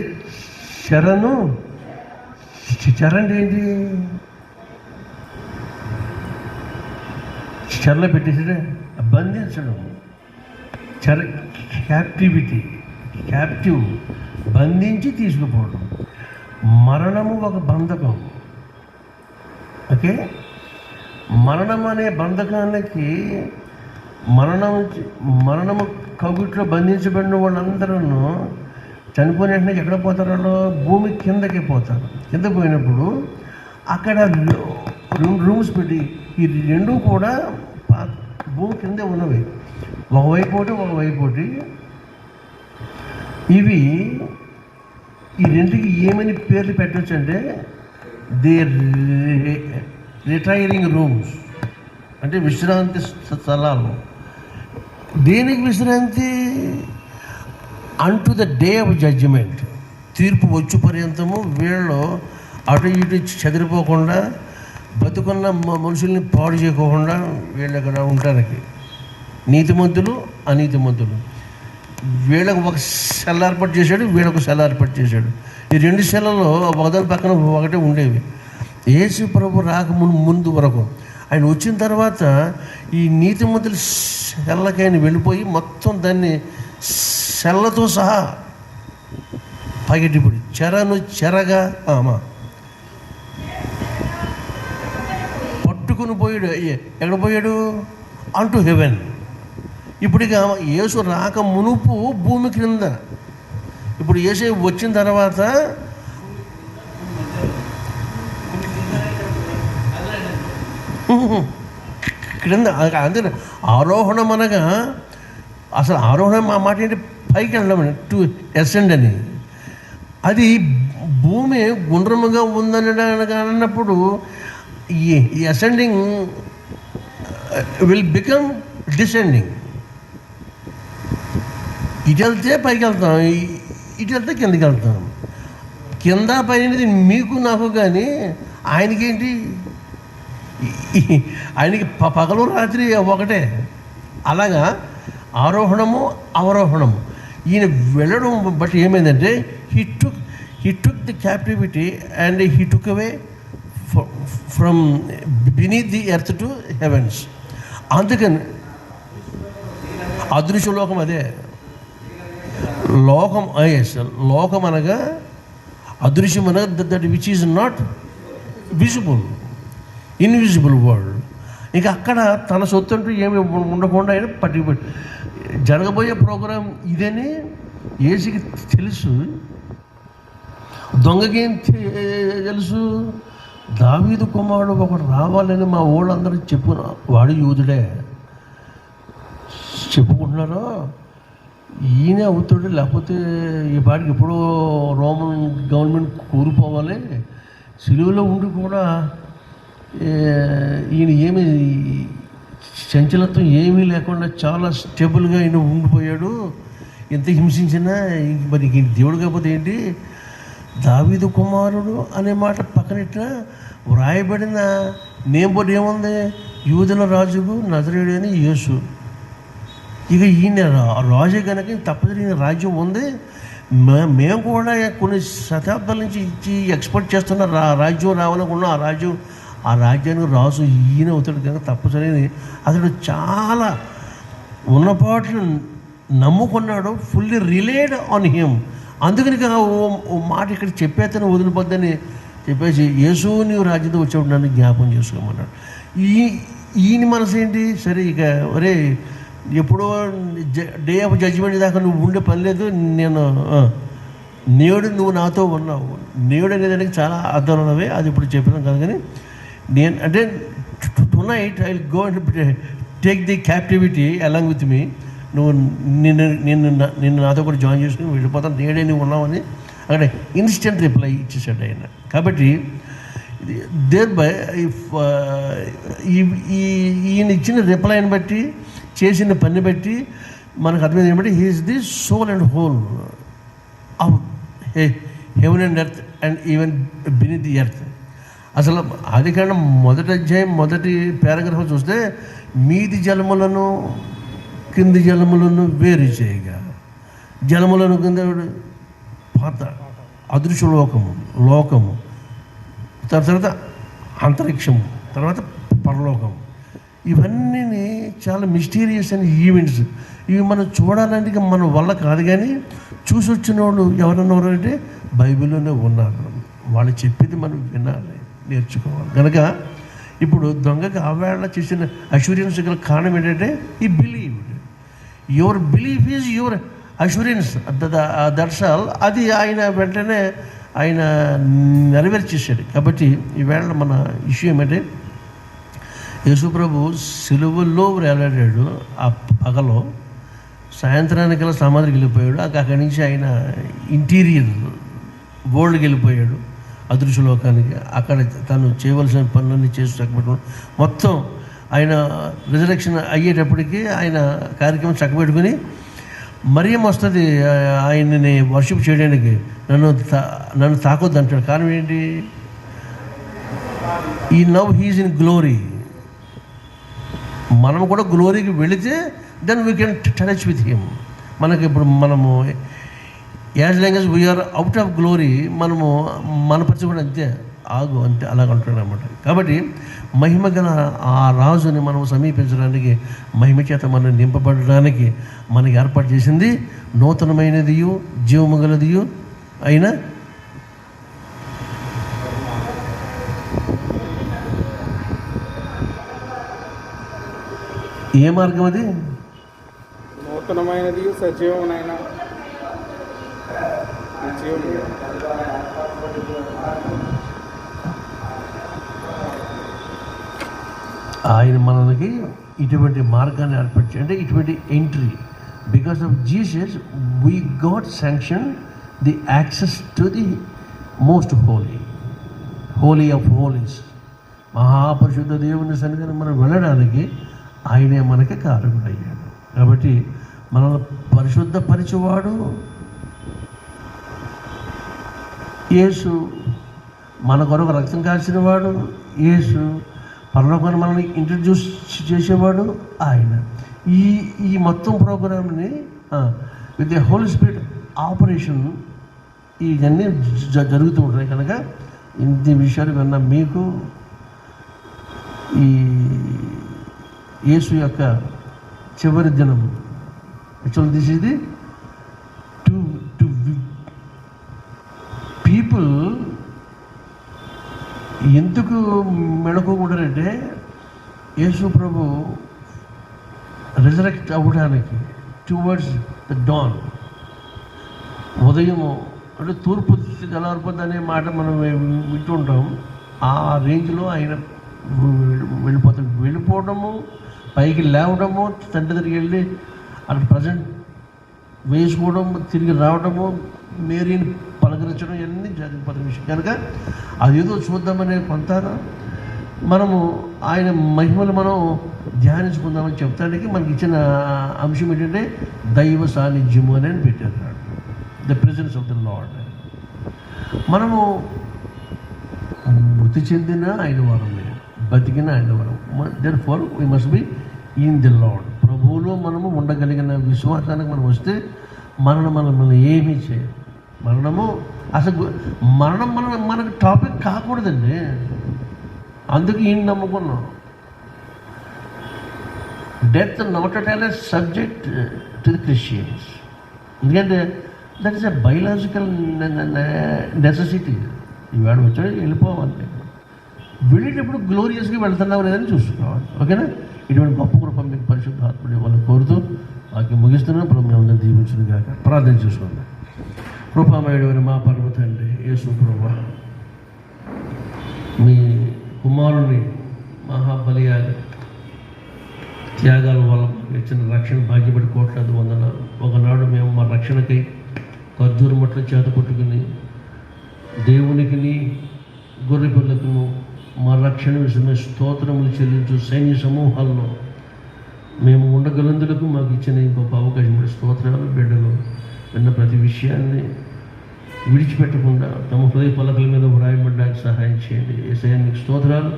చెరండి ఏంటి? చెరలో పెట్టేసి బంధించడం, క్యాప్టివ్, బంధించి తీసుకుపోవడం. మరణము ఒక బంధకం. ఓకే, మరణం అనే బంధకానికి మరణము కవిట్లో బంధించబడిన వాళ్ళందరూ చనిపోయిన వెంటనే ఎక్కడ పోతారు? వాళ్ళు భూమి కిందకి పోతారు. కింద పోయినప్పుడు అక్కడ రూమ్స్ పెట్టి, ఈ రెండు కూడా భూమి కిందే ఉన్నవి. ఒకవైపు ఇవి ఈ రెండుకి ఏమని పేర్లు పెట్టవచ్చు అంటే దే రిటైరింగ్ రూమ్స్, అంటే విశ్రాంతి స్థలాలు. దేనికి విశ్రాంతి? అంటు ద డే ఆఫ్ జడ్జిమెంట్, తీర్పు వచ్చు పర్యంతము వీళ్ళు అటు ఇటు చెదిరిపోకుండా, బతుకున్న మనుషుల్ని పాడు చేయకోకుండా వీళ్ళు అక్కడ ఉండడానికి. నీతిమంతులు, అనీతిమంతులు, వీళ్ళకు ఒక సెల్ ఏర్పాటు చేశాడు, వీళ్ళకు సెల్ ఏర్పాటు చేశాడు. ఈ రెండు సెల్లలో ఒకదాని పక్కన ఒకటే ఉండేవి. యేసు ప్రభు రాక ముందు వరకు. ఆయన వచ్చిన తర్వాత ఈ నీతిమంతుల సెల్లకి ఆయన వెళ్ళిపోయి మొత్తం దాన్ని సెల్లతో సహా పైకెట్టిపోయి చెరగా పట్టుకుని పోయాడు. ఎక్కడ పోయాడు? అంటూ హెవెన్. ఇప్పుడు ఇక యేసు రాక మునుపు భూమి క్రింద. ఇప్పుడు యేసు వచ్చిన తర్వాత క్రింద. అందుకే ఆరోహణం అనగా అసలు ఆరోహణం మా మాట ఏంటి? పైకి వెళ్ళడం, టు అసెండ్ అని. అది భూమి గుండ్రముగా ఉందని అన్నప్పుడు ఈ అసెండింగ్ విల్ బికమ్ డిసెండింగ్. ఇటు వెళ్తే పైకి వెళ్తాం, ఇటు వెళ్తే కిందకి వెళ్తాం. కింద పైనది మీకు నాకు, కానీ ఆయనకేంటి? ఆయనకి పగలు రాత్రి ఒకటే. అలాగా ఆరోహణము అవరోహణము. ఈయన వెళ్ళడం బట్టి ఏమైందంటే he took the captivity and he took away from beneath the earth to heavens. అందుకని అదృశ్య లోకం అదే. లోకం అనగా అదృశ్యం అనగా that which is not visible, invisible world. ఇంకా అక్కడ తన సొత్తు అంటూ ఏమి ఉండకుండా ఆయన పట్టుకుపెట్టి జరగబోయే ప్రోగ్రాం ఇదని యేసుకి తెలుసు. దొంగకేం తెలుసు? దావీదు కుమారుడు ఒకడు రావాలని మా వాళ్ళందరూ వాడు యూదుడే చెప్పుకుంటున్నారో, ఈయనే అవుతాడు, లేకపోతే ఈ పాటికి ఎప్పుడో రోమన్ గవర్నమెంట్ కూలిపోవాలి. సిలువలో ఉండి కూడా ఈయన ఏమి చంచలత్వం ఏమీ లేకుండా చాలా స్టేబుల్గా ఈయన ఉండిపోయాడు. ఎంత హింసించినా మరి దేవుడు కాకపోతే ఏంటి? దావీదు కుమారుడు అనే మాట పక్కనెట్టినా వ్రాయబడిన నేమ్ బోర్డు ఏముంది? యూదుల రాజుకు నజరేయుడు అని యేసు. ఇక ఈయన రాజు కనుక తప్పదు, ఈయన రాజ్యం ఉంది. మేము కూడా కొన్ని శతాబ్దాల నుంచి ఎక్స్పెక్ట్ చేస్తున్న రాజ్యం రావాలనుకున్నాం. ఆ రాజ్యానికి రాజు ఈయన అవుతాడు కనుక తప్పసరి. అతడు చాలా ఉన్నపాట్లు నమ్ముకున్నాడో ఫుల్లీ రిలేడ్ ఆన్ హిమ్. అందుకని ఓ మాట ఇక్కడ చెప్పేతను వదిలిపోద్దని చెప్పేసి యేసు నీవు రాజ్యంతో వచ్చేప్పుడు నన్ను జ్ఞాపకం చేసుకోమన్నాడు. ఈయన మనసు ఏంటి, సరే ఇక ఒరే ఎప్పుడో డే ఆఫ్ జడ్జిమెంట్ దాకా నువ్వు ఉండే పని లేదు, నేడు నువ్వు నాతో ఉన్నావు. నేడు అనేదానికి చాలా అర్థాలు ఉన్నవి, అది ఇప్పుడు చెప్పినాం కాదు. కానీ నేను అంటే tonight I will go and take the captivity along with me. నువ్వు నిన్ను నాతో కూడా జాయిన్ చేసుకుని వెళ్ళిపోతాను, నేడే నువ్వు ఉన్నావని అక్కడ ఇన్స్టెంట్ రిప్లై ఇచ్చేసాడు ఆయన. కాబట్టి దేర్ బై ఈయన ఇచ్చిన రిప్లైని బట్టి, చేసిన పని బట్టి మనకు అర్థమైంది ఏమంటే he is the soul and whole of heaven and earth and even beneath the earth. అసలు అది కారణం మొదటి అధ్యాయం మొదటి పారాగ్రాఫ్ చూస్తే మీది జలములను కింది జలములను వేరు చేయగా, జలములను కింద పాత అదృశ్య లోకము, తర్వాత అంతరిక్షము, తర్వాత పరలోకము. ఇవన్నీ చాలా మిస్టీరియస్ అయిన ఈవెంట్స్. ఇవి మనం చూడాలంటే మన వల్ల కాదు. కానీ చూసి వచ్చిన వాళ్ళు ఎవరన్నారు అంటే బైబిల్లోనే ఉన్నారు. వాళ్ళు చెప్పింది మనం వినాలి, నేర్చుకోవాలి. కనుక ఇప్పుడు దొంగకి ఆవేళ చేసిన అష్యూరెన్స్ గల కారణం ఏంటంటే ఈ believed. Your belief is your assurance. That's all. అది ఆయన వెంటనే ఆయన నెరవేర్చేశాడు. కాబట్టి ఈవేళ మన ఇష్యూ ఏమంటే యేసుప్రభు సిలువల్లో వేలాడాడు ఆ పగలో, సాయంత్రానికి గల సమాధికి వెళ్ళిపోయాడు. అక్కడి నుంచి ఆయన ఇంటీరియర్ వరల్డ్కి వెళ్ళిపోయాడు, అదృశ్య లోకానికి. అక్కడ తను చేయవలసిన పనులన్నీ చేసి చక్కబెట్టుకుని మొత్తం ఆయన రిజరెక్షన్ అయ్యేటప్పటికీ ఆయన కార్యక్రమం చక్కబెట్టుకుని మరియం వస్తుంది ఆయన్ని వర్షిప్ చేయడానికి. నన్ను తాకొద్దు అంటాడు. కారణం ఏంటి? ఈ నవ్ హీజ్ ఇన్ గ్లోరీ. మనం కూడా గ్లోరీకి వెళితే then we can touch with him. మనకి ఇప్పుడు మనము as long as we are out of glory, మనము మన పరిస్థితి కూడా అంతే, ఆగు అంతే, అలాగ అంటున్నాడు అన్నమాట. కాబట్టి మహిమ గల ఆ రాజుని మనం సమీపించడానికి, మహిమ చేత మనం నింపబడడానికి మనకి ఏర్పాటు చేసింది నూతనమైనదియు జీవము గలదియు అయినా ఏ మార్గం? అది నూతనమైనది సజీవమైన ఆయన మనకి ఇటువంటి మార్గాన్ని ఏర్పరిచి, అంటే ఇటువంటి entry. Because of Jesus we got sanction the access to the most holy of holies. మహాపరిశుద్ధ దేవుని సన్నిధిని మనం వెళ్ళడానికి ఆయనే మనకి కారకుడయ్యాడు. కాబట్టి మనల్ని పరిశుద్ధపరిచేవాడు యేసు, మన కొరకు రక్తం కాల్చిన వాడు యేసు, పరలోకాన్ని మనల్ని ఇంట్రడ్యూస్ చేసేవాడు ఆయన. ఈ మొత్తం ప్రోగ్రామ్ని with the Holy Spirit operation ఇవన్నీ జరుగుతూ ఉంటాయి. కనుక ఇన్ని విషయాలు విన్న మీకు ఈ యేసు యొక్క చివరి దినం, actual this is the to people ఎందుకు మెళుకోకూడదంటే యేసు ప్రభు రిజరెక్ట్ అవ్వడానికి టువర్డ్స్ ద డాన్, ఉదయము అంటే తూర్పు తెల్లారిపోద్ది అనే మాట మనం వింటూ ఉంటాం. ఆ రేంజ్లో ఆయన వెళ్ళిపోవడము, పైకి లేవడము, తండ్రి దగ్గరికి వెళ్ళి అక్కడ ప్రజెంట్ వేసుకోవడం, తిరిగి రావడము, మేరీని పలకరించడం, ఇవన్నీ జరిగిపోతున్న విషయం. కనుక అదేదో చూద్దామనే కొంత మనము ఆయన మహిమలు మనం ధ్యానించుకుందామని చెప్తానికి మనకి ఇచ్చిన అంశం ఏంటంటే దైవ సాన్నిధ్యము అని పెట్టారు. The presence of the lord. మనము మృతి చెందిన ఆయన వారమే, బతికిన ఆయన వరం. Therefore we must be in the lord. ప్రభువులో మనము ఉండగలిగిన విశ్వాసానికి మనం వస్తే మనల్ని ఏమీ చేయాలి. మరణము అసలు మనకు టాపిక్ కాకూడదండి. అందుకు ఈయన నమ్ముకున్నాం. Death not at all subject to the Christians. ఎందుకంటే that is a biological necessity. ఇవాడు వచ్చాడు వెళ్ళిపోవాలి, వెళ్ళేటప్పుడు గ్లోరియస్గా వెళ్తున్నావు లేదని చూసుకోవాలి. ఓకేనా? ఇటువంటి గొప్ప కృప మీకు పరిశుద్ధాత్ముడు ఇవ్వాలని కోరుతూ వాక్యం ముగిస్తున్నాను. ప్రభు మీ అందరిని దీవించును గాక. ప్రార్థన చేసుకుందాం. కృపామయుడైన మా పరమ తండ్రి యేసు ప్రభువా, మీ కుమారుని మహాబలియాగ త్యాగాల వల్ల ఇచ్చిన రక్షణ భాగ్యపడి కోట్లాది వందనాలు. ఒకనాడు మేము మా రక్షణకై ఖర్జూరు మట్లు చేత పట్టుకుని దేవునికి గొర్రె పిల్లకును మా రక్షణ విషయమే స్తోత్రములు చెల్లించు సైన్య సమూహాల్లో మేము ఉండగలందులకు మాకు ఇచ్చిన గొప్ప అవకాశం. స్తోత్రాలు. బిడ్డలు విన్న ప్రతి విషయాన్ని విడిచిపెట్టకుండా తమ హృదయ పలకల మీద వ్రాయబడ్డానికి సహాయం చేయండి. ఏసయానికి స్తోత్రాలు.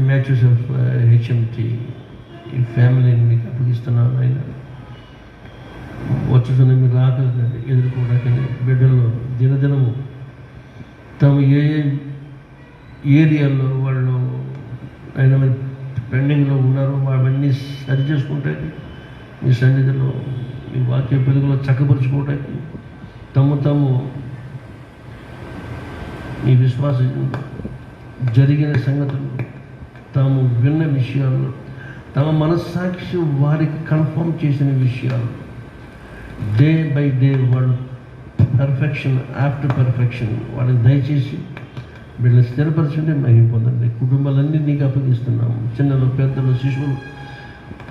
మ్యాచెస్ ఆఫ్ హెచ్ఎంటి ఈ ఫ్యామిలీని మీకు అప్పగిస్తున్నాను. ఆయన వచ్చుతున్న మీరు రాక ఎదుర్కోవడానికి బిడ్డలు దినదినము తమ ఏ ఏరియాల్లో వాళ్ళు ఆయన పెండింగ్లో ఉన్నారో అవన్నీ సరి చేసుకుంటానికి మీ సన్నిధిలో మీ వాక్య పెరుగులో చక్కపరుచుకోవడానికి తాము మీ విశ్వాస జరిగిన సంగతులు తాము విన్న విషయాలు తమ మనస్సాక్షి వారికి కన్ఫర్మ్ చేసిన విషయాలు డే బై డే వాళ్ళు పర్ఫెక్షన్ ఆఫ్టర్ పర్ఫెక్షన్ వాళ్ళని దయచేసి వీళ్ళని స్థిరపరచండి. మహిమ పొందండి. కుటుంబాలన్నీ నీకు అప్పగిస్తున్నాము. చిన్నలు, పెద్దలు, శిశువులు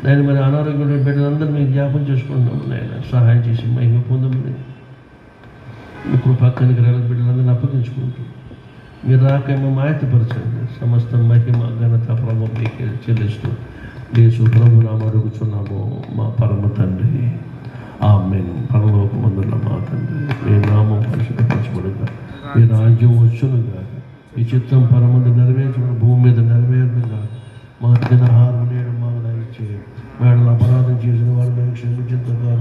నేను మరి అనారోగ్యంలో బిడ్డలందరూ మీకు జ్ఞాపం చేసుకుంటున్నాము. నేను సహాయం చేసి మహిమ పొందమని మీ కృపా కనికరాలకు బిడ్డలందరినీ అప్పగించుకుంటూ మీరు రాకేమో మాయతపరచండి. సమస్త మహిమ ఘనత ప్రభావం మీకే చెల్లిస్తూ యేసు ప్రభునామమున అడుగుచున్నాము మా పరమ తండ్రి. ఆమేన్. పరలోకమందున్న మా తండ్రి, మీ నామం పరిశుద్ధపరచబడుగా, మీ రాజ్యం వచ్చునుగా, ఈ చిత్తం పరమందు నెరవేర్చుకుని భూమి మీద నెరవేరుగా. మా దినహారం నేడు మాకు దయచేయండి. మేడలు అపరాధం చేసిన వారు మేము క్షమించగా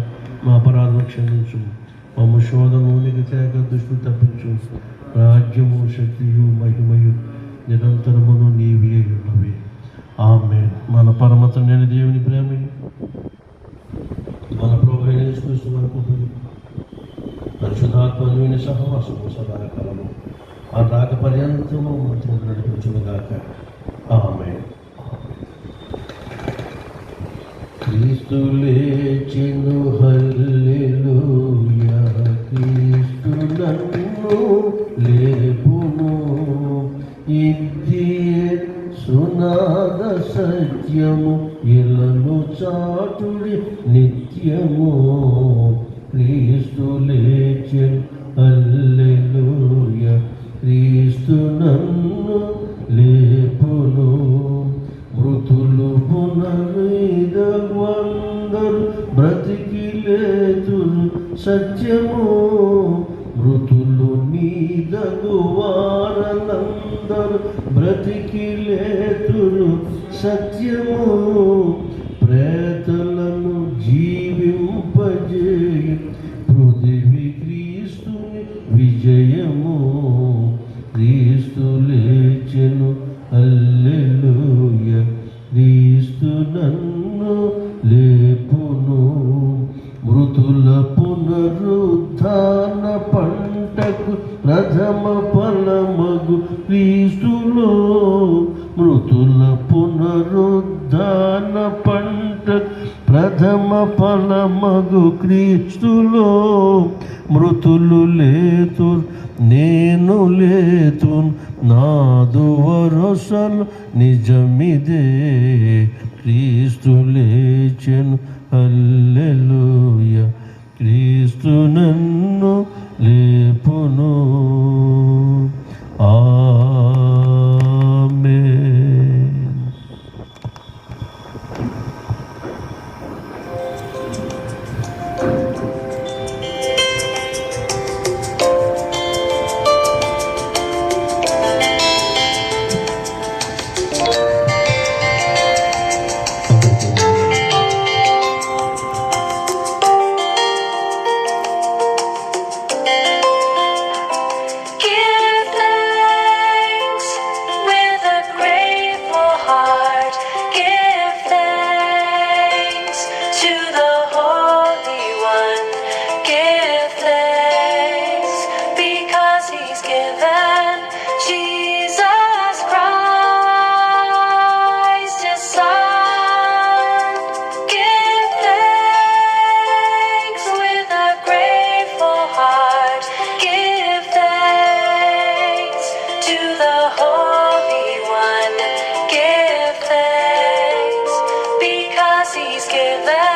మా అపరాధం క్షమించు. మమ్మ శోధనలోనికి తేక దుష్టులు తప్పించు. రాజ్యము, శక్తియు, మహిమయు నిరంతరమును నీవే ఉన్నవి. ఆమేన్. మన పరమత నేను దేవుని ప్రేమని మన ప్రభువైన యేసుక్రీస్తు వారి కృపయు పరిశుద్ధాత్మని సహవాసము సదాకాలము ఆ రాక పర్యంతము మనతో నడిపించునుగాక. ఆమేన్. క్రీస్తు లేచెను, హల్లెలూయా. క్రీస్తు నన్ను లేపును, ఇద్దియే సునాద సత్యము, ఇలను చాటుడి నిత్యము. క్రీస్తు లేచెను, హల్లెలూయా. క్రీస్తు నన్ను లేపును, మృతులు పునరుద్ధరించెదరు, బ్రతికి లేతురు సత్యము. మృతులు నీదగు వారలందరు బ్రతికి లేతురు సత్యము. ప్రేతలను జీవింపజేయు పృథివీ క్రీస్తుని విజయము. క్రీస్తు లేచెను, హల్లెలూయా. క్రీస్తు నన్ను లేపును, మృతుల పునరుత్థాన పంటకు ప్రథమ ఫలమగు క్రీస్తులో. మృతుల పునరుద్ధాన పంట ప్రథమ ఫలమగు క్రీస్తులో. మృతులు లేతు నేను లేతు, నాదు వరసలు నిజమిదే. క్రీస్తు లేచెను, హల్లెలూయా. క్రీస్తు నన్ను లేపును. ఆమేన్. Give mercies given.